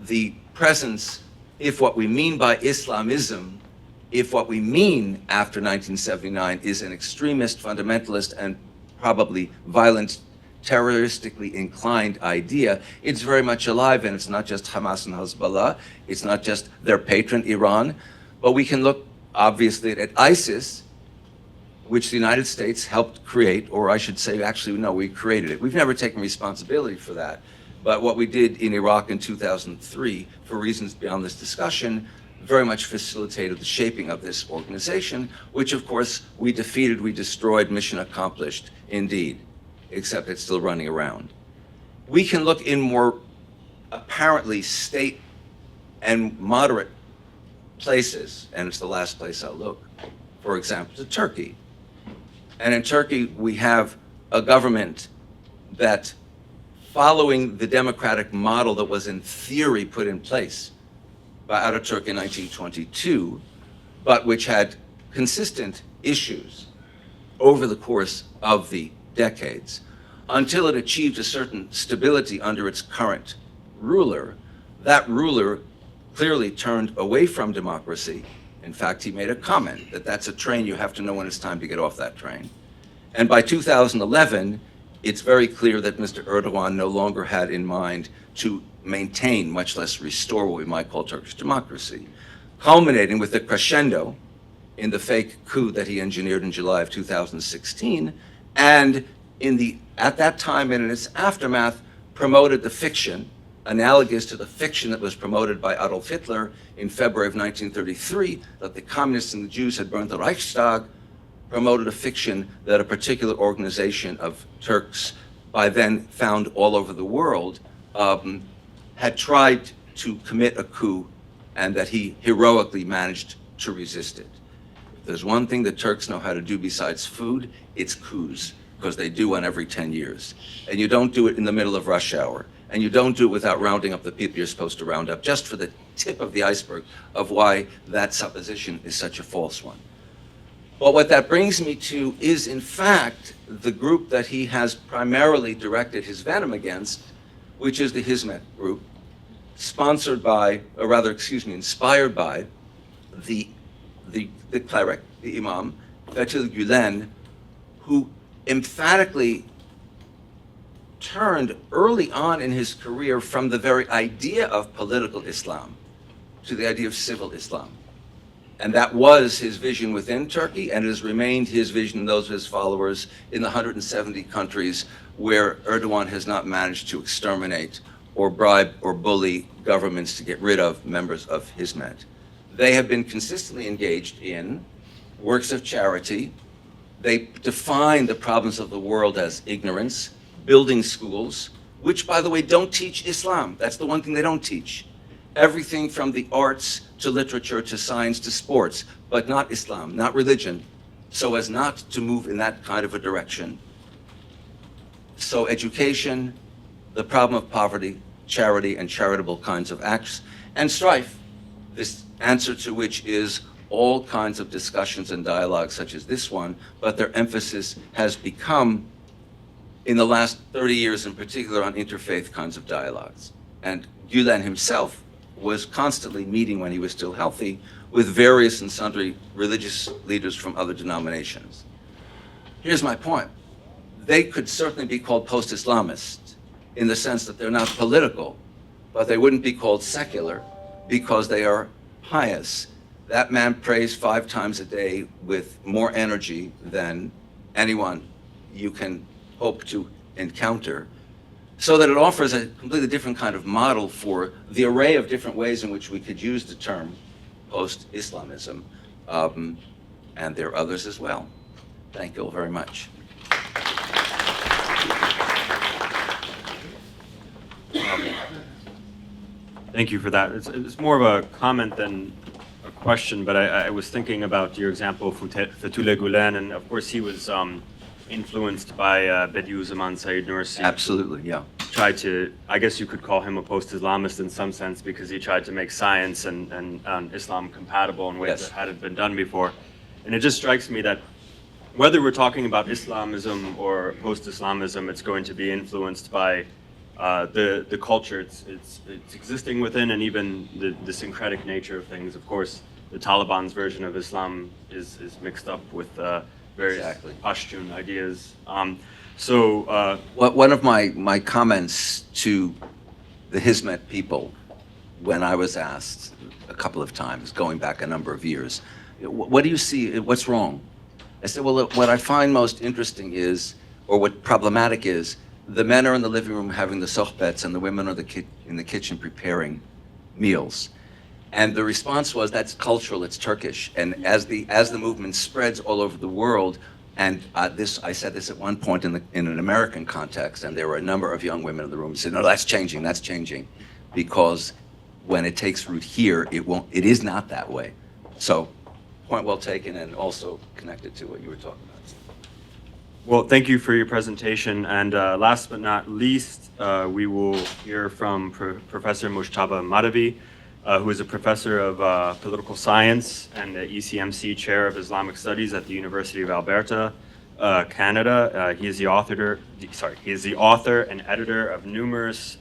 the presence, if what we mean by Islamism, if what we mean after 1979 is an extremist, fundamentalist, and probably violent, terroristically inclined idea, it's very much alive, and it's not just Hamas and Hezbollah, it's not just their patron, Iran, but we can look, obviously, at ISIS, which the United States helped create, or I should say, actually, no, we created it. We've never taken responsibility for that. But what we did in Iraq in 2003, for reasons beyond this discussion, very much facilitated the shaping of this organization, which of course we defeated, we destroyed, mission accomplished, indeed, except it's still running around. We can look in more apparently state and moderate places, and it's the last place I'll look, for example, to Turkey. And in Turkey, we have a government that, following the democratic model that was in theory put in place by Ataturk in 1922, but which had consistent issues over the course of the decades, until it achieved a certain stability under its current ruler. That ruler clearly turned away from democracy. In fact, he made a comment that that's a train you have to know when it's time to get off that train. And by 2011, it's very clear that Mr. Erdogan no longer had in mind to maintain, much less restore, what we might call Turkish democracy, culminating with the crescendo in the fake coup that he engineered in July of 2016, and at that time and in its aftermath, promoted the fiction, analogous to the fiction that was promoted by Adolf Hitler in February of 1933, that the communists and the Jews had burned the Reichstag, promoted a fiction that a particular organization of Turks, by then found all over the world, had tried to commit a coup and that he heroically managed to resist it. If there's one thing the Turks know how to do besides food, it's coups, because they do one every 10 years. And you don't do it in the middle of rush hour. And you don't do it without rounding up the people you're supposed to round up, just for the tip of the iceberg of why that supposition is such a false one. But what that brings me to is, in fact, the group that he has primarily directed his venom against, which is the Hizmet group, inspired by the cleric, the imam, Fethullah Gulen, who emphatically turned early on in his career from the very idea of political Islam to the idea of civil Islam. And that was his vision within Turkey, and it has remained his vision and those of his followers in the 170 countries where Erdogan has not managed to exterminate or bribe or bully governments to get rid of members of Hizmet. They have been consistently engaged in works of charity. They define the problems of the world as ignorance, building schools, which, by the way, don't teach Islam. That's the one thing they don't teach. Everything from the arts to literature to science to sports, but not Islam, not religion, so as not to move in that kind of a direction. So education, the problem of poverty, charity, and charitable kinds of acts, and strife, this answer to which is all kinds of discussions and dialogues such as this one, but their emphasis has become, in the last 30 years in particular, on interfaith kinds of dialogues. And Gulen himself was constantly meeting, when he was still healthy, with various and sundry religious leaders from other denominations. Here's my point. They could certainly be called post-Islamist in the sense that they're not political, but they wouldn't be called secular because they are pious. That man prays 5 times a day with more energy than anyone you can hope to encounter, so that it offers a completely different kind of model for the array of different ways in which we could use the term post-Islamism, and there are others as well. Thank you all very much. Thank you for that. It's more of a comment than a question, but I was thinking about your example of Fethullah Gulen, and of course he was influenced by Bediüzzaman Said Nursi. Absolutely, yeah. Tried to, I guess you could call him a post-Islamist in some sense, because he tried to make science and Islam compatible in ways Yes. that hadn't been done before. And it just strikes me that whether we're talking about Islamism or post-Islamism, it's going to be influenced by the culture it's existing within, and even the syncretic nature of things. Of course, the Taliban's version of Islam is mixed up with various Exactly. Pashtun ideas. One of my comments to the Hizmet people, when I was asked a couple of times, going back a number of years, what do you see, what's wrong? I said, well, what I find most interesting is, or what problematic is, the men are in the living room having the sohbets, and the women are in the kitchen preparing meals. And the response was, that's cultural, it's Turkish. And as the movement spreads all over the world, and I said this at one point in an American context, and there were a number of young women in the room who said, no, that's changing, because when it takes root here, it is not that way. So, point well taken, and also connected to what you were talking about. Well, thank you for your presentation. And last but not least, we will hear from Professor Mojtaba Mahdavi, who is a professor of political science and the ECMC Chair of Islamic Studies at the University of Alberta, Canada. He is the author and editor of numerous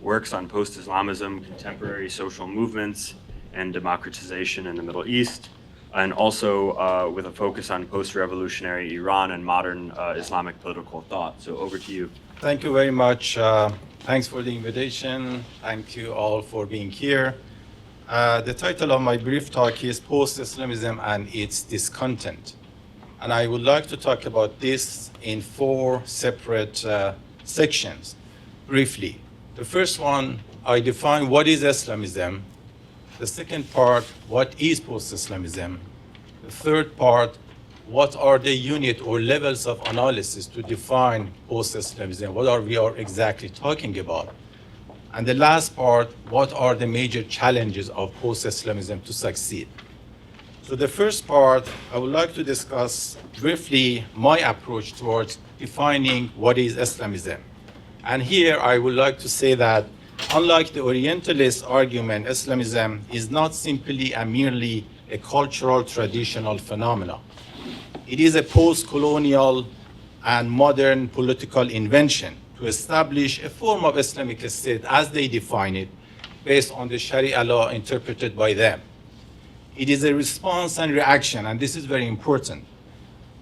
works on post-Islamism, contemporary social movements, and democratization in the Middle East, and also with a focus on post-revolutionary Iran and modern Islamic political thought. So over to you. Thank you very much. Thanks for the invitation. Thank you all for being here. The title of my brief talk is Post-Islamism and its Discontent. And I would like to talk about this in 4 separate sections, briefly. The first one, I define what is Islamism. The second part, what is post-Islamism? The third part, what are the unit or levels of analysis to define post-Islamism? What are we exactly talking about? And the last part, what are the major challenges of post-Islamism to succeed? So the first part, I would like to discuss briefly my approach towards defining what is Islamism. And here I would like to say that unlike the Orientalist argument, Islamism is not simply and merely a cultural traditional phenomenon. It is a post-colonial and modern political invention to establish a form of Islamic state as they define it, based on the Sharia law interpreted by them. It is a response and reaction, and this is very important,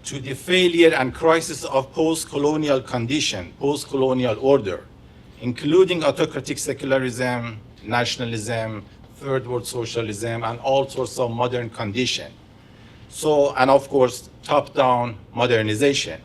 to the failure and crisis of post-colonial condition, post-colonial order, including autocratic secularism, nationalism, third world socialism, and all sorts of modern condition. So, and of course, top-down modernization.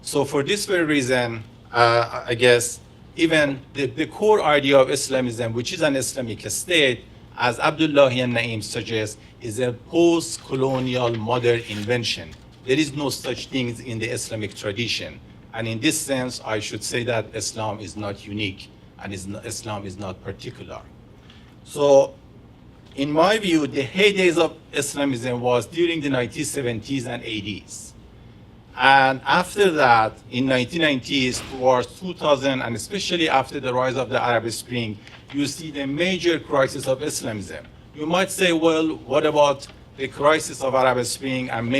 So for this very reason, I guess, even the core idea of Islamism, which is an Islamic state, as Abdullahi and Naim suggests, is a post-colonial modern invention. There is no such thing in the Islamic tradition. And in this sense, I should say that Islam is not unique and Islam is not particular. So in my view, the heydays of Islamism was during the 1970s and 80s. And after that, in 1990s towards 2000, and especially after the rise of the Arab Spring, you see the major crisis of Islamism. You might say, well, what about the crisis of Arab Spring and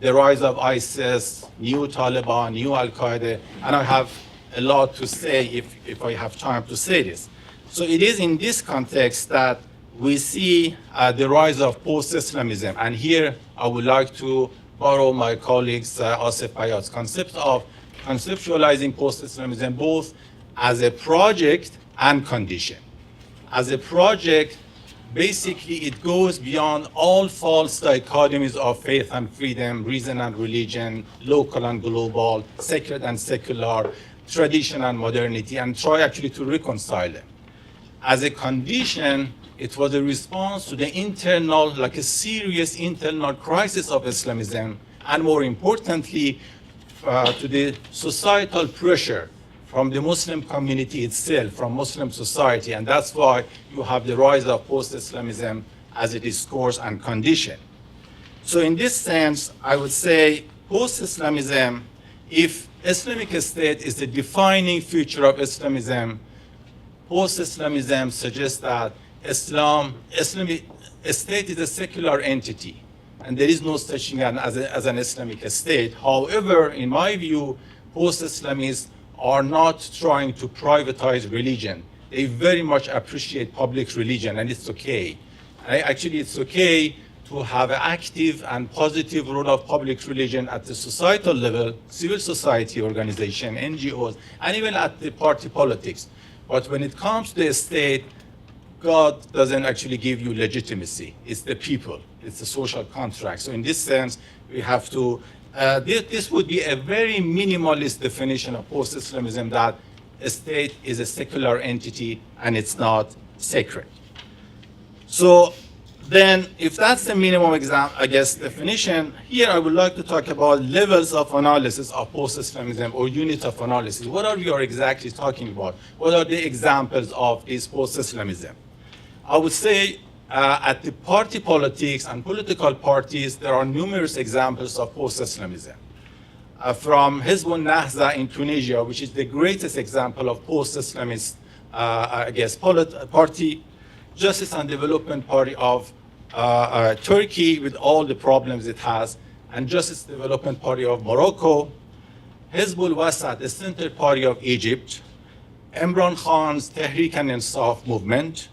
the rise of ISIS, new Taliban, new Al-Qaeda, and I have a lot to say if I have time to say this. So it is in this context that we see the rise of post-Islamism. And here I would like to borrow my colleagues Asif Bayat's concept of conceptualizing post-Islamism both as a project and condition. As a project, basically it goes beyond all false dichotomies of faith and freedom, reason and religion, local and global, sacred and secular, tradition and modernity, and try actually to reconcile them. As a condition, it was a response to the internal, like a serious internal crisis of Islamism, and more importantly, to the societal pressure from the Muslim community itself, from Muslim society, and that's why you have the rise of post-Islamism as a discourse and condition. So in this sense, I would say post-Islamism, if Islamic State is the defining feature of Islamism, post-Islamism suggests that Islamic state is a secular entity, and there is no such thing as an Islamic state. However, in my view, post-Islamists are not trying to privatize religion. They very much appreciate public religion, and it's okay. Actually, it's okay to have an active and positive role of public religion at the societal level, civil society organization, NGOs, and even at the party politics. But when it comes to the state, God doesn't actually give you legitimacy. It's the people. It's a social contract. So in this sense, we have to, this would be a very minimalist definition of post-Islamism, that a state is a secular entity and it's not sacred. So then, if that's the minimum definition, here I would like to talk about levels of analysis of post-Islamism, or unit of analysis. What are we exactly talking about? What are the examples of this post-Islamism? I would say at the party politics and political parties, there are numerous examples of post-Islamism. From Hizbun Nahza in Tunisia, which is the greatest example of post-Islamist, party, Justice and Development Party of Turkey with all the problems it has, and Justice Development Party of Morocco, Hizbul Wasat, the Center Party of Egypt, Imran Khan's Tehrik and Insaf movement,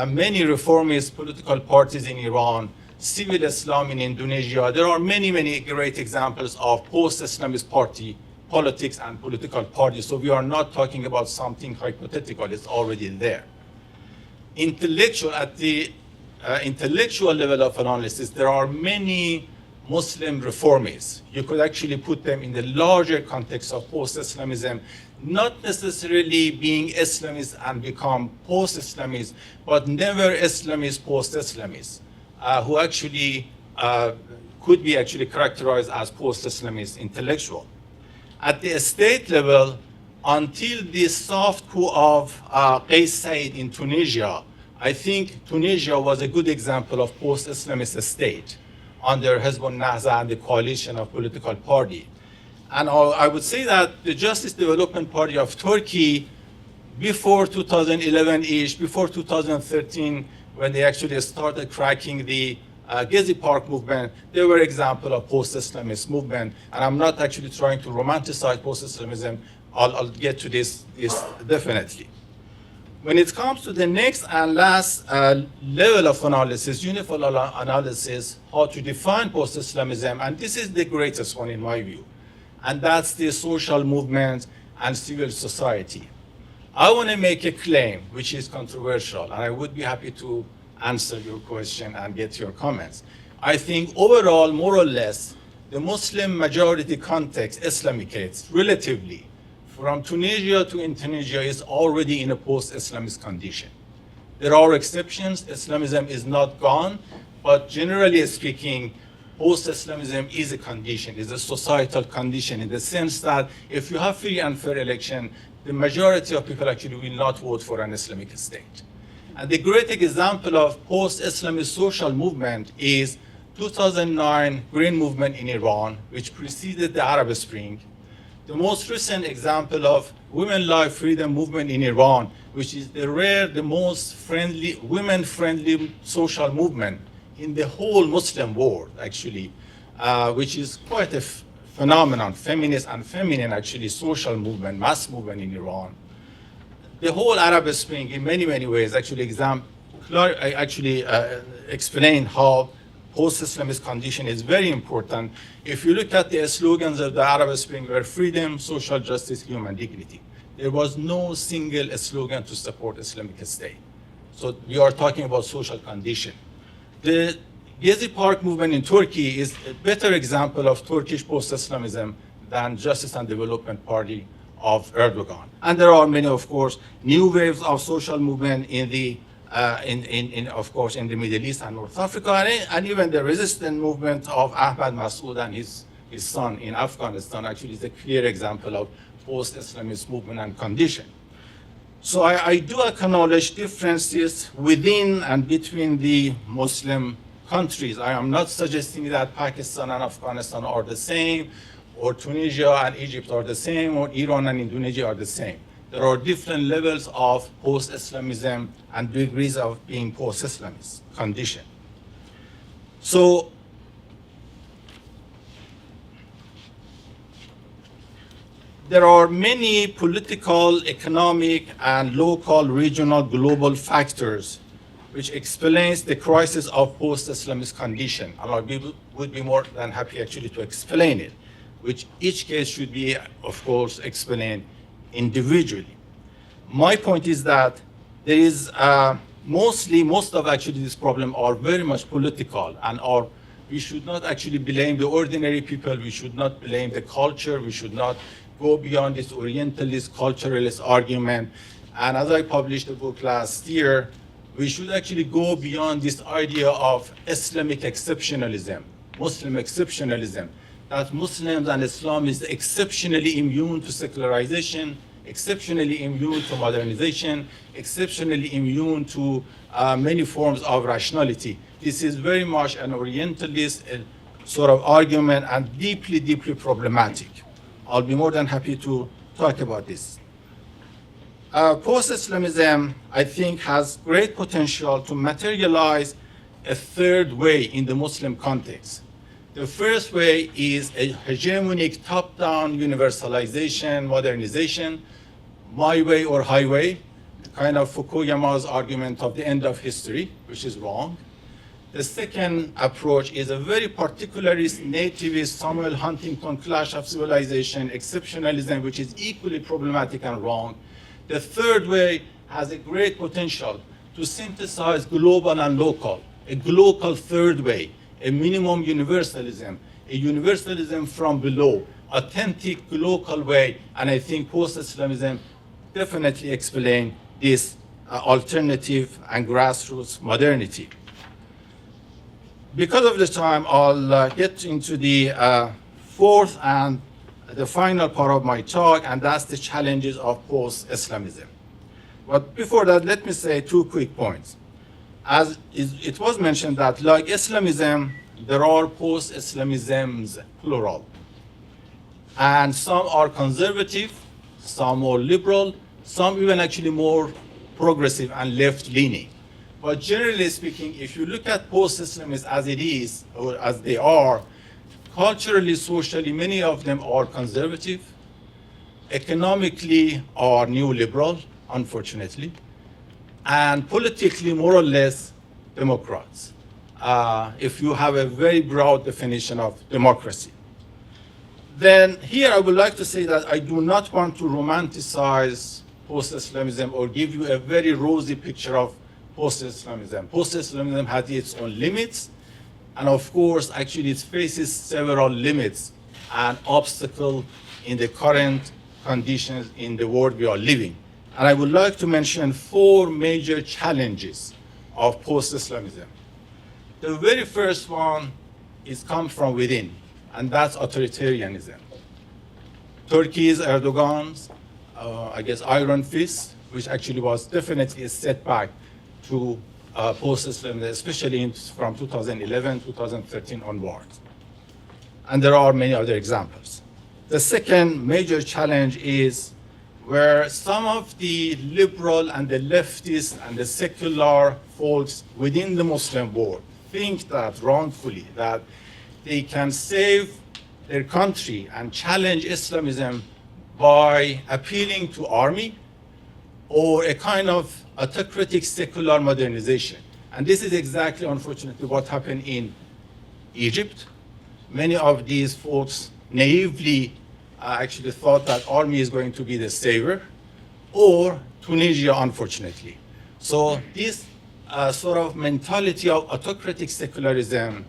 many reformist political parties in Iran, civil Islam in Indonesia. There are many, many great examples of post-Islamist party politics and political parties. So we are not talking about something hypothetical, it's already there. At the intellectual level of analysis, there are many Muslim reformists. You could actually put them in the larger context of post-Islamism, not necessarily being Islamist and become post-Islamist, but never Islamist, post-Islamist, who actually could be actually characterized as post-Islamist intellectual. At the state level, until the soft coup of Qais Said in Tunisia. I think Tunisia was a good example of post-Islamist state under Hizb al-Nahda and the coalition of political party. And I would say that the Justice Development Party of Turkey, before 2011-ish, before 2013, when they actually started cracking the Gezi Park movement, they were example of post-Islamist movement. And I'm not actually trying to romanticize post-Islamism. I'll get to this definitely. When it comes to the next and last level of analysis, uniform analysis, how to define post-Islamism, and this is the greatest one in my view, and that's the social movement and civil society. I want to make a claim which is controversial, and I would be happy to answer your question and get your comments. I think overall, more or less, the Muslim majority context, Islamicates, relatively, from Tunisia to Indonesia is already in a post-Islamist condition. There are exceptions. Islamism is not gone, but generally speaking, post-Islamism is a condition, is a societal condition in the sense that if you have free and fair election, the majority of people actually will not vote for an Islamic state. And the great example of post-Islamist social movement is 2009 Green Movement in Iran, which preceded the Arab Spring. The most recent example of women life freedom movement in Iran, which is the rare, the most friendly, women-friendly social movement in the whole Muslim world, actually, which is quite a phenomenon, feminist and feminine, actually, social movement, mass movement in Iran. The whole Arab Spring, in many, many ways, actually explain how post-Islamist condition is very important. If you look at the slogans of the Arab Spring, were freedom, social justice, human dignity. There was no single slogan to support Islamic State. So we are talking about social condition. The Gezi Park movement in Turkey is a better example of Turkish post-Islamism than Justice and Development Party of Erdogan. And there are many, of course, new waves of social movement in the of course, in the Middle East and North Africa, and even the resistance movement of Ahmad Massoud and his son in Afghanistan actually is a clear example of post-Islamist movement and condition. So I do acknowledge differences within and between the Muslim countries. I am not suggesting that Pakistan and Afghanistan are the same, or Tunisia and Egypt are the same, or Iran and Indonesia are the same. There are different levels of post-Islamism and degrees of being post-Islamist condition. So there are many political, economic, and local, regional, global factors which explains the crisis of post-Islamist condition. And I would be more than happy actually to explain it, which each case should be, of course, explained individually. My point is that there is most of actually this problem are very much political, and we should not actually blame the ordinary people, we should not blame the culture, we should not go beyond this Orientalist, culturalist argument. And as I published a book last year, we should actually go beyond this idea of Islamic exceptionalism, Muslim exceptionalism, that Muslims and Islam is exceptionally immune to secularization, exceptionally immune to modernization, exceptionally immune to many forms of rationality. This is very much an Orientalist sort of argument and deeply, deeply problematic. I'll be more than happy to talk about this. Post-Islamism, I think, has great potential to materialize a third way in the Muslim context. The first way is a hegemonic top-down universalization, modernization, my way or highway, kind of Fukuyama's argument of the end of history, which is wrong. The second approach is a very particularist, nativist, Samuel Huntington clash of civilization, exceptionalism, which is equally problematic and wrong. The third way has a great potential to synthesize global and local, a global third way, a minimum universalism, a universalism from below, authentic local way, and I think post-Islamism definitely explain this alternative and grassroots modernity. Because of the time, I'll get into the fourth and the final part of my talk, and that's the challenges of post-Islamism. But before that, let me say 2 quick points. As it was mentioned that like Islamism, there are post-Islamisms, plural. And some are conservative, some more liberal, some even actually more progressive and left-leaning. But generally speaking, if you look at post-Islamism as it is, or as they are, culturally, socially, many of them are conservative, economically are neoliberal, unfortunately, and politically more or less Democrats, if you have a very broad definition of democracy. Then here I would like to say that I do not want to romanticize post-Islamism or give you a very rosy picture of post-Islamism. Post-Islamism has its own limits, and of course, actually it faces several limits and obstacles in the current conditions in the world we are living. And I would like to mention 4 major challenges of post-Islamism. The very first one is come from within, and that's authoritarianism. Turkey's Erdogan's, I guess, iron fist, which actually was definitely a setback to post-Islamism, especially from 2011, 2013 onwards. And there are many other examples. The second major challenge is where some of the liberal and the leftist and the secular folks within the Muslim world think that wrongfully that they can save their country and challenge Islamism by appealing to army or a kind of autocratic secular modernization. And this is exactly, unfortunately, what happened in Egypt. Many of these folks naively actually thought that army is going to be the savior, or Tunisia, unfortunately. So this sort of mentality of autocratic secularism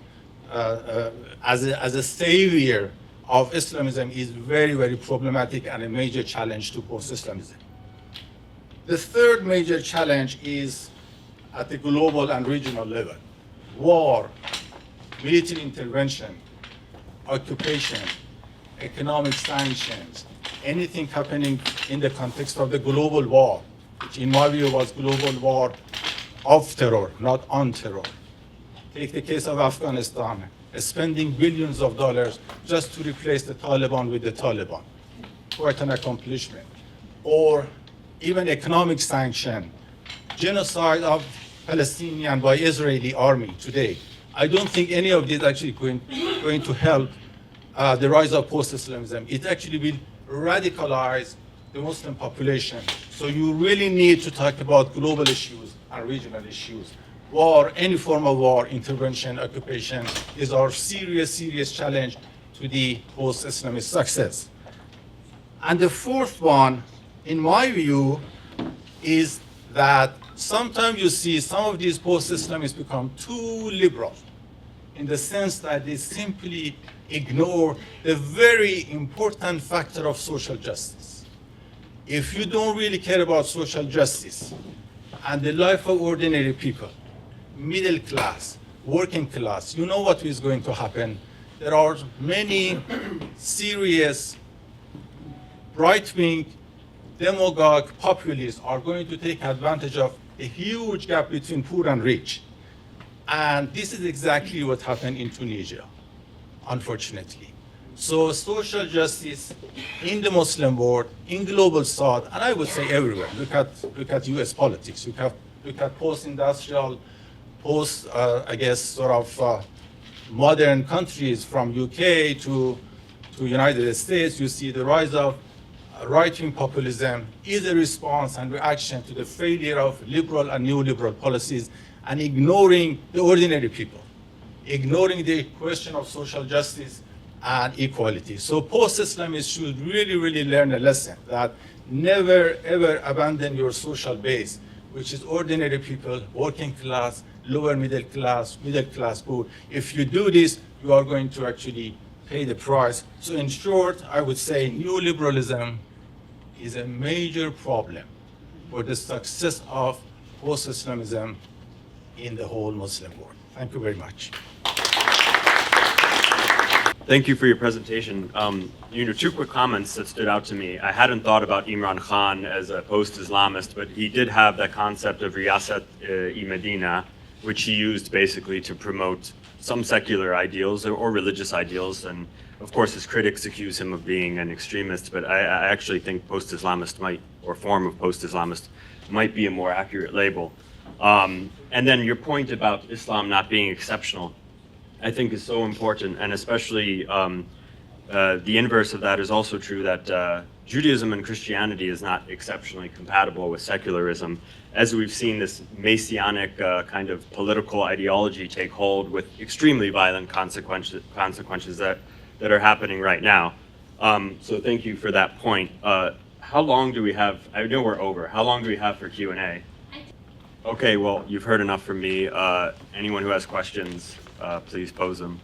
as a savior of Islamism is very, very problematic and a major challenge to post-Islamism. The third major challenge is at the global and regional level. War, military intervention, occupation, economic sanctions, anything happening in the context of the global war, which in my view was global war of terror, not on terror. Take the case of Afghanistan, spending billions of dollars just to replace the Taliban with the Taliban. Quite an accomplishment. Or even economic sanction, genocide of Palestinian by Israeli army today. I don't think any of this actually going to help the rise of post-Islamism. It actually will radicalize the Muslim population. So you really need to talk about global issues and regional issues. War, any form of war, intervention, occupation is our serious, serious challenge to the post-Islamist success. And the fourth one, in my view, is that sometimes you see some of these post-Islamists become too liberal in the sense that they simply ignore the very important factor of social justice. If you don't really care about social justice and the life of ordinary people, middle class, working class, you know what is going to happen. There are many serious right-wing demagogue populists are going to take advantage of a huge gap between poor and rich. And this is exactly what happened in Tunisia, unfortunately. So social justice in the Muslim world, in global South, and I would say everywhere. Look at US politics. Look at post-industrial, I guess, sort of modern countries from UK to United States. You see the rise of right-wing populism is a response and reaction to the failure of liberal and neoliberal policies and ignoring the ordinary people, ignoring the question of social justice and equality. So post-Islamists should really, really learn a lesson that never, ever abandon your social base, which is ordinary people, working class, lower middle class poor. If you do this, you are going to actually pay the price. So in short, I would say neoliberalism is a major problem for the success of post-Islamism in the whole Muslim world. Thank you very much. Thank you for your presentation. Two quick comments that stood out to me. I hadn't thought about Imran Khan as a post-Islamist, but he did have that concept of Riyasat-e-Medina, which he used basically to promote some secular ideals or religious ideals. And of course, his critics accuse him of being an extremist, but I actually think post-Islamist or form of post-Islamist might be a more accurate label. And then your point about Islam not being exceptional, I think is so important, and especially the inverse of that is also true, that Judaism and Christianity is not exceptionally compatible with secularism, as we've seen this messianic kind of political ideology take hold with extremely violent consequences that are happening right now. So thank you for that point. How long do we have? I know we're over. How long do we have for Q&A? Okay, well, you've heard enough from me. Anyone who has questions, please pose them.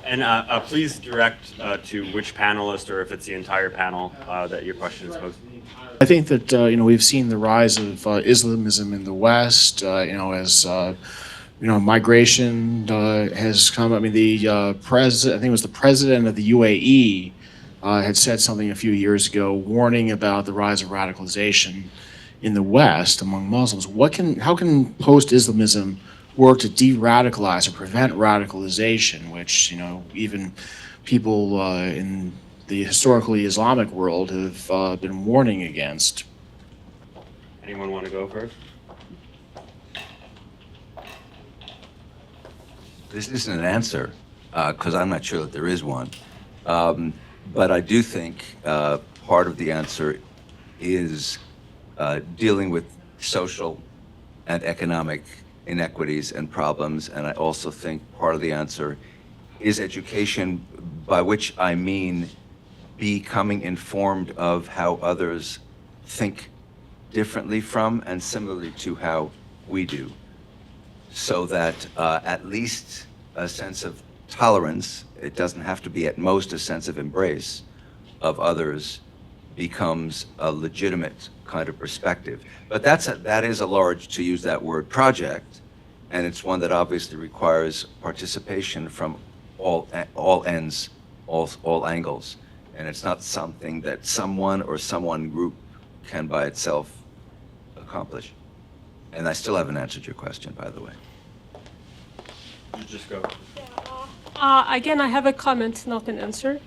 And please direct to which panelist, or if it's the entire panel, that your question is posed. I think that we've seen the rise of Islamism in the West. As migration has come. I mean, the president, I think it was the president of the UAE, had said something a few years ago, warning about the rise of radicalization in the West among Muslims. How can post-Islamism work to de-radicalize or prevent radicalization, which even people in the historically Islamic world have been warning against? Anyone want to go first? This isn't an answer, because I'm not sure that there is one. But I do think part of the answer is dealing with social and economic inequities and problems. And I also think part of the answer is education, by which I mean becoming informed of how others think differently from and similarly to how we do, so that at least a sense of tolerance, it doesn't have to be at most a sense of embrace of others, becomes a legitimate kind of perspective. But that is a large, to use that word, project, and it's one that obviously requires participation from all ends, all angles, and it's not something that someone or someone group can by itself accomplish. And I still haven't answered your question, by the way. You just go. Again, I have a comment, not an answer.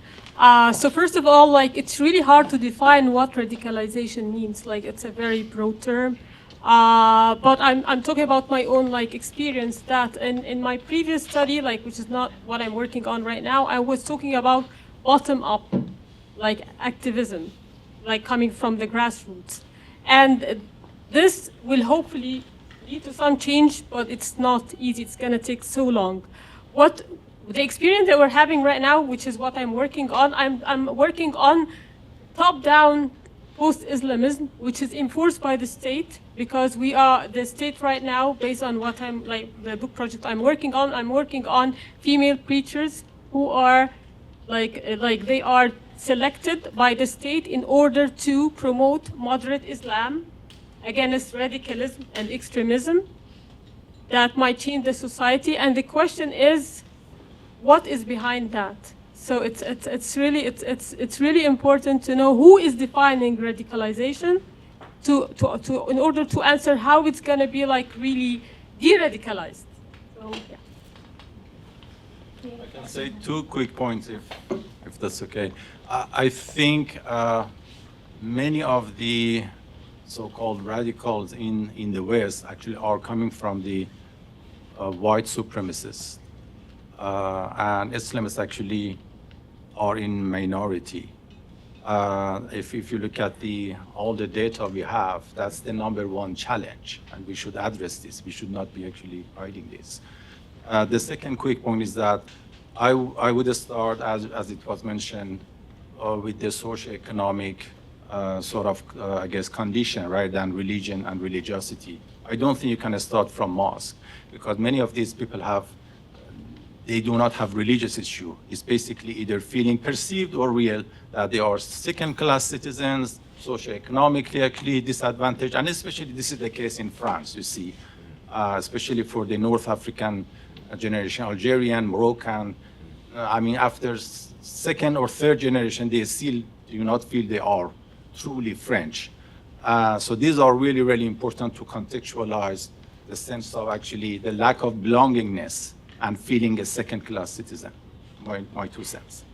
So first of all, it's really hard to define what radicalization means. It's a very broad term. But I'm talking about my own experience, that in my previous study, which is not what I'm working on right now, I was talking about bottom-up, activism, coming from the grassroots. And this will hopefully lead to some change, but it's not easy. It's going to take so long. The experience that we're having right now, which is what I'm working on, I'm working on top-down post-Islamism, which is enforced by the state, because we are the state right now, based on what the book project I'm working on female preachers who are they are selected by the state in order to promote moderate Islam against radicalism and extremism that might change the society. And the question is, what is behind that? So it's really important to know who is defining radicalization in order to answer how it's going to be really de-radicalized. So, yeah. I can say 2 quick points if that's okay. I think many of the so-called radicals in the West actually are coming from the white supremacists. And Islamists actually are in minority. If you look at all the data we have, that's the #1 challenge, and we should address this. We should not be actually hiding this. The second quick point is that I would start, as it was mentioned, with the socioeconomic condition rather than religion and religiosity. I don't think you can start from mosque, because many of these people they do not have religious issue. It's basically either feeling perceived or real that they are second-class citizens, socioeconomically actually disadvantaged, and especially this is the case in France, you see, especially for the North African generation, Algerian, Moroccan, I mean, after second or third generation, they still do not feel they are truly French. So these are really, really important to contextualize the sense of actually the lack of belongingness and feeling a second-class citizen. My 2 cents.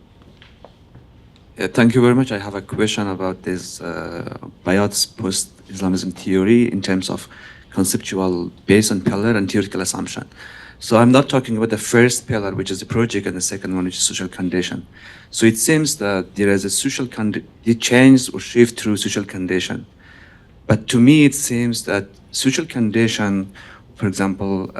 Thank you very much. I have a question about this Bayat's post-Islamism theory in terms of conceptual base and pillar and theoretical assumption. So I'm not talking about the first pillar, which is the project, and the second one, which is social condition. So it seems that there is a social change or shift through social condition. But to me, it seems that social condition, for example,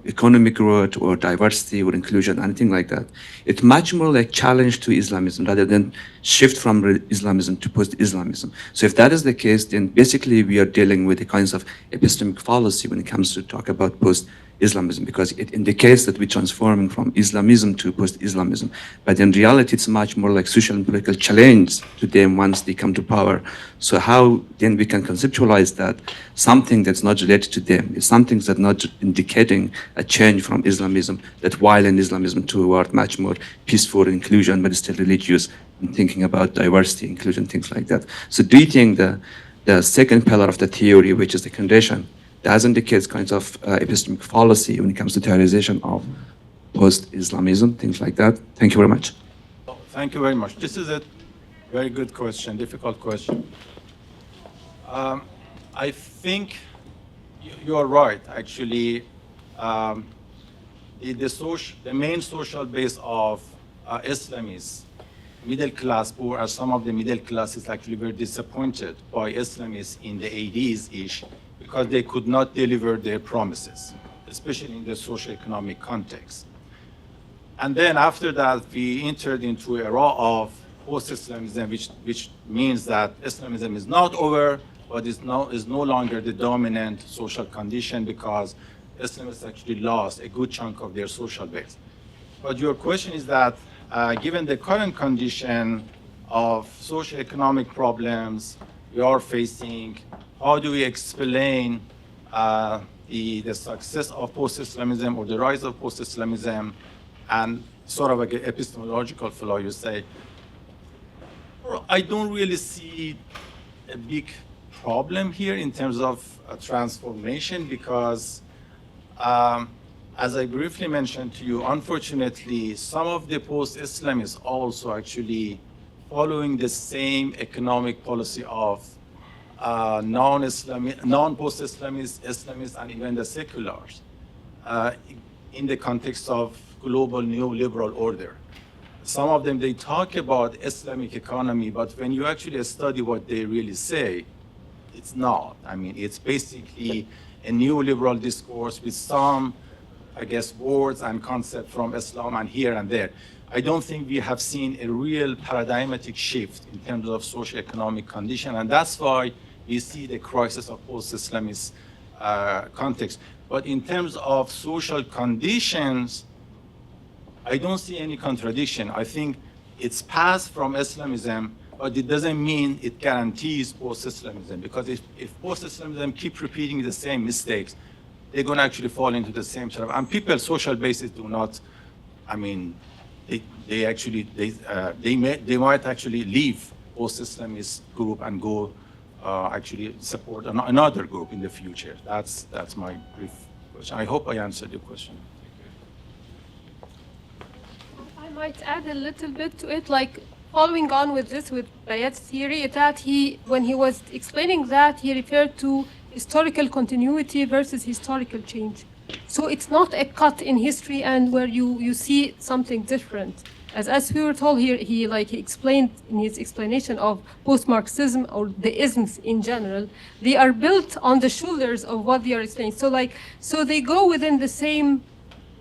economic growth or diversity or inclusion, anything like that, it's much more like challenge to Islamism rather than shift from Islamism to post-Islamism. So if that is the case, then basically we are dealing with the kinds of epistemic fallacy when it comes to talk about post-Islamism, because it indicates that we're transforming from Islamism to post-Islamism. But in reality, it's much more like social and political challenge to them once they come to power. So how then we can conceptualize that something that's not related to them, is something that's not indicating a change from Islamism, that while in Islamism toward much more peaceful inclusion, but still religious, and thinking about diversity, inclusion, things like that. So do you think the second pillar of the theory, which is the condition, does indicate kinds of epistemic fallacy when it comes to theorization of post-Islamism, things like that? Thank you very much. Thank you very much. This is a very good question, difficult question. I think you are right, actually. The main social base of Islam is middle class poor, as some of the middle classes actually were disappointed by Islamists in the 80s-ish because they could not deliver their promises, especially in the socio-economic context. And then after that, we entered into an era of post-Islamism, which means that Islamism is not over, but is no longer the dominant social condition because Islamists actually lost a good chunk of their social base. But your question is that given the current condition of socio-economic problems we are facing, how do we explain the success of post-Islamism or the rise of post-Islamism and sort of like an epistemological flaw, you say? I don't really see a big problem here in terms of transformation because as I briefly mentioned to you, unfortunately, some of the post-Islamists also actually following the same economic policy of non-post-Islamists, Islamists, and even the seculars in the context of global neoliberal order. Some of them, they talk about Islamic economy, but when you actually study what they really say, it's not. I mean, it's basically a neoliberal discourse with some, I guess, words and concepts from Islam and here and there. I don't think we have seen a real paradigmatic shift in terms of socio-economic condition, and that's why we see the crisis of post-Islamist context. But in terms of social conditions, I don't see any contradiction. I think it's passed from Islamism, but it doesn't mean it guarantees post-Islamism, because if post-Islamism keep repeating the same mistakes, they're going to actually fall into the same sort of, and people's social bases do not, I mean, they might actually leave post-Islamist group and go actually support another group in the future. That's my brief question. I hope I answered your question. I might add a little bit to it, like following on with this, with Bayat's theory, that when he was explaining that, he referred to historical continuity versus historical change. So it's not a cut in history and where you see something different. As we were told here, he explained in his explanation of post-Marxism or the isms in general, they are built on the shoulders of what they are explaining. So they go within the same,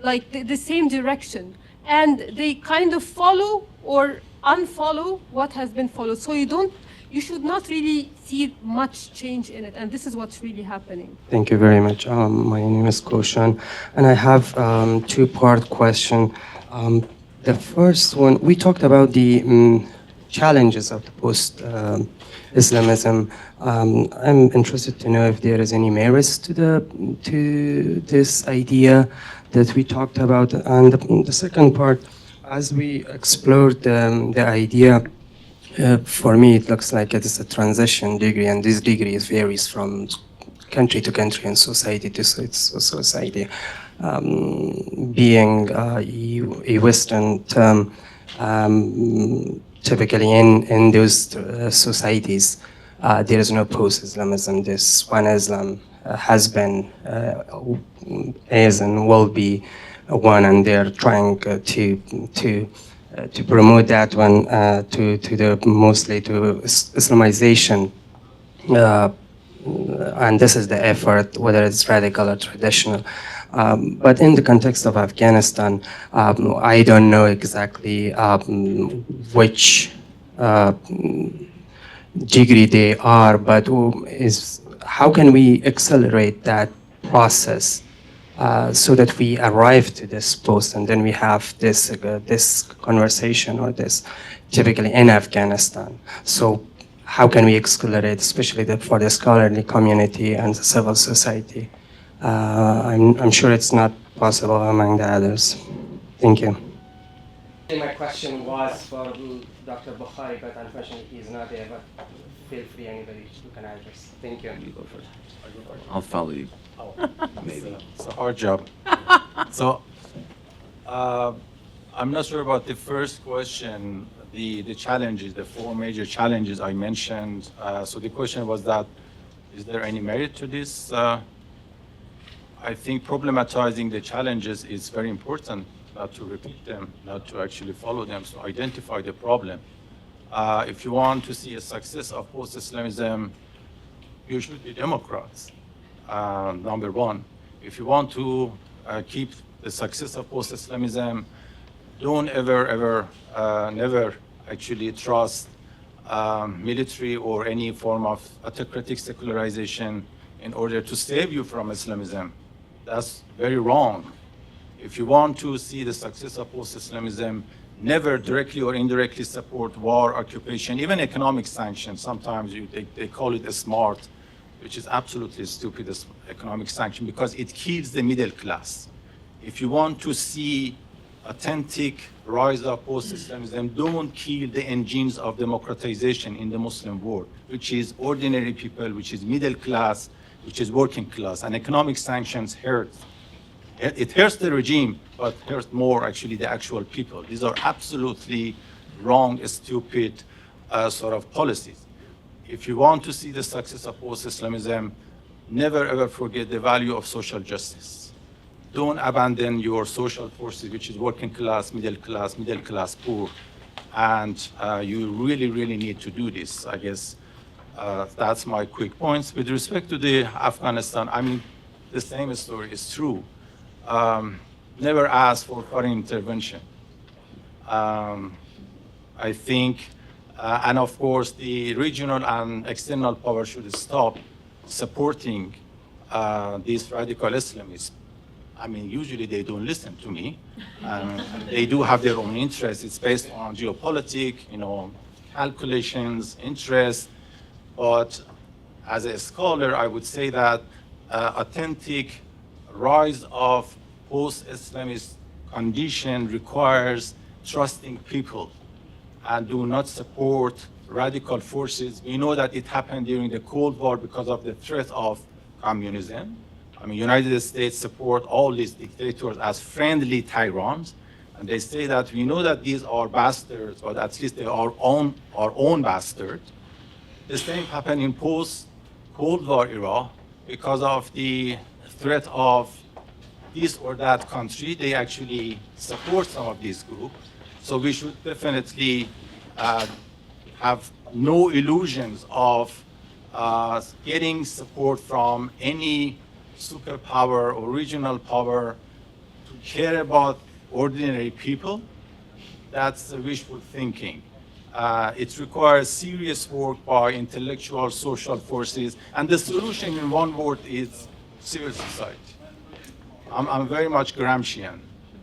the same direction, and they kind of follow or unfollow what has been followed. So you should not really see much change in it, and this is what's really happening. Thank you very much. My name is Koshan, and I have two-part question. The first one, we talked about the challenges of the post-Islamism. I'm interested to know if there is any merits to this idea that we talked about. And the second part, as we explored the idea, for me, it looks like it is a transition degree, and this degree varies from country to country and society to society. Being a Western term, typically in those societies, there is no post-Islamism. This one Islam has been, is, and will be one, and they're trying to promote that one to the mostly to Islamization. And this is the effort, whether it's radical or traditional. But in the context of Afghanistan, I don't know exactly which degree they are, but how can we accelerate that process so that we arrive to this post and then we have this conversation or this typically in Afghanistan. So how can we accelerate, especially for the scholarly community and the civil society? I'm sure it's not possible among the others. Thank you. My question was for Dr. Bokhari, but unfortunately he's not there, but feel free, anybody who can address. Thank you. You go first. I'll follow you. Maybe. It's a hard job. So, I'm not sure about the first question, the challenges, the four major challenges I mentioned. So the question was that, is there any merit to this? I think problematizing the challenges is very important, not to repeat them, not to actually follow them, so identify the problem. If you want to see a success of post-Islamism, you should be Democrats, number one. If you want to keep the success of post-Islamism, don't never actually trust military or any form of autocratic secularization in order to save you from Islamism. That's very wrong. If you want to see the success of post-Islamism, never directly or indirectly support war, occupation, even economic sanctions. Sometimes they call it a smart, which is absolutely stupid, as economic sanction, because it kills the middle class. If you want to see authentic rise of post-Islamism, don't kill the engines of democratization in the Muslim world, which is ordinary people, which is middle class, which is working class. And economic sanctions hurt. It hurts the regime, but hurts more actually the actual people. These are absolutely wrong, stupid sort of policies. If you want to see the success of post-Islamism, never ever forget the value of social justice. Don't abandon your social forces, which is working class, middle class, poor. And you really, really need to do this. I guess that's my quick points. With respect to the Afghanistan, I mean, the same story is true. Never ask for foreign intervention. I think, and of course, the regional and external power should stop supporting these radical Islamists. I mean, usually they don't listen to me. They do have their own interests. It's based on geopolitics, calculations, interests. But as a scholar, I would say that authentic rise of post-Islamist condition requires trusting people and do not support radical forces. We know that it happened during the Cold War because of the threat of communism. I mean, United States support all these dictators as friendly tyrants. And they say that we know that these are bastards, but at least they are our own bastards. The same happened in post-Cold War era because of the threat of this or that country. They actually support some of these groups. So we should definitely have no illusions of getting support from any superpower or regional power to care about ordinary people. That's wishful thinking. It requires serious work by intellectual, social forces, and the solution in one word is civil society. I'm very much Gramscian,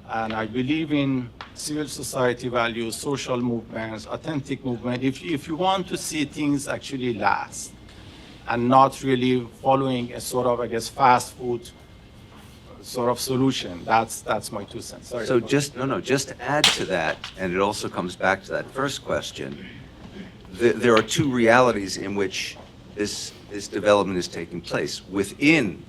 and I believe in civil society values, social movements, authentic movement. If you want to see things actually last, and not really following a sort of, I guess, fast food sort of solution. That's my 2 cents. Sorry. So just to add to that, and it also comes back to that first question. There are two realities in which this development is taking place within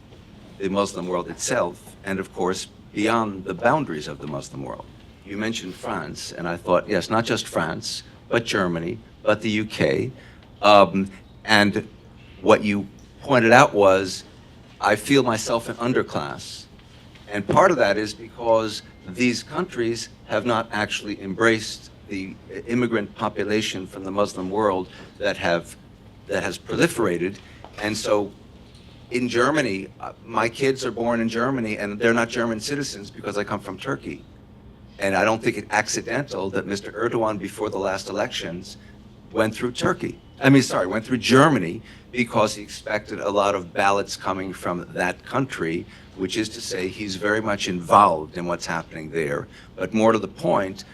the Muslim world itself, and of course beyond the boundaries of the Muslim world. You mentioned France, and I thought, yes, not just France, but Germany, but the UK, and what you pointed out was, I feel myself an underclass. And part of that is because these countries have not actually embraced the immigrant population from the Muslim world that has proliferated. And so in Germany, my kids are born in Germany and they're not German citizens because I come from Turkey. And I don't think it's accidental that Mr. Erdogan before the last elections went through went through Germany because he expected a lot of ballots coming from that country, which is to say he's very much involved in what's happening there. But more to the point,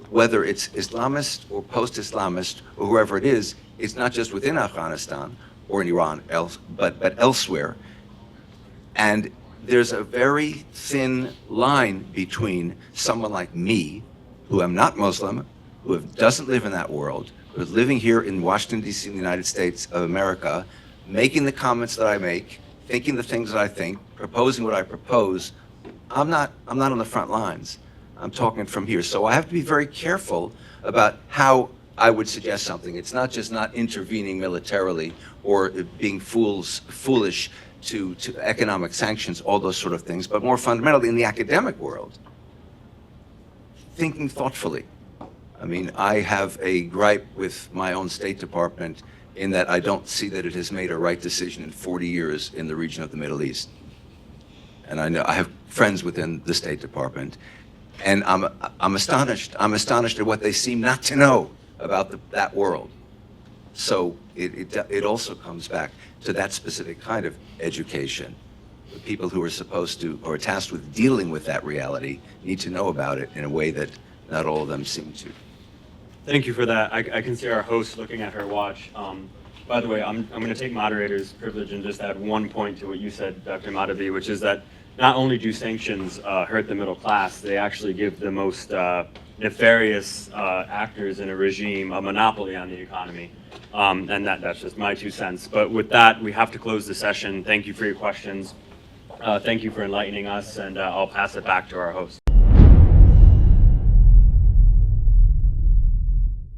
whether it's Islamist or post-Islamist or whoever it is, it's not just within Afghanistan or in Iran, but elsewhere. And there's a very thin line between someone like me, who am not Muslim, who doesn't live in that world, who's living here in Washington, D.C., in the United States of America, making the comments that I make, thinking the things that I think, proposing what I propose. I'm not on the front lines. I'm talking from here. So I have to be very careful about how I would suggest something. It's not just not intervening militarily or being foolish to economic sanctions, all those sort of things, but more fundamentally in the academic world, thinking thoughtfully. I mean, I have a gripe with my own State Department in that I don't see that it has made a right decision in 40 years in the region of the Middle East. And I know I have friends within the State Department, and I'm astonished. I'm astonished at what they seem not to know about that world. So it also comes back to that specific kind of education. The people who are supposed to, or tasked with dealing with that reality, need to know about it in a way that not all of them seem to. Thank you for that. I can see our host looking at her watch. By the way, I'm going to take moderator's privilege and just add one point to what you said, Dr. Mahdavi, which is that not only do sanctions hurt the middle class, they actually give the most nefarious actors in a regime a monopoly on the economy. And that's just my 2 cents. But with that, we have to close the session. Thank you for your questions. Thank you for enlightening us, and I'll pass it back to our host.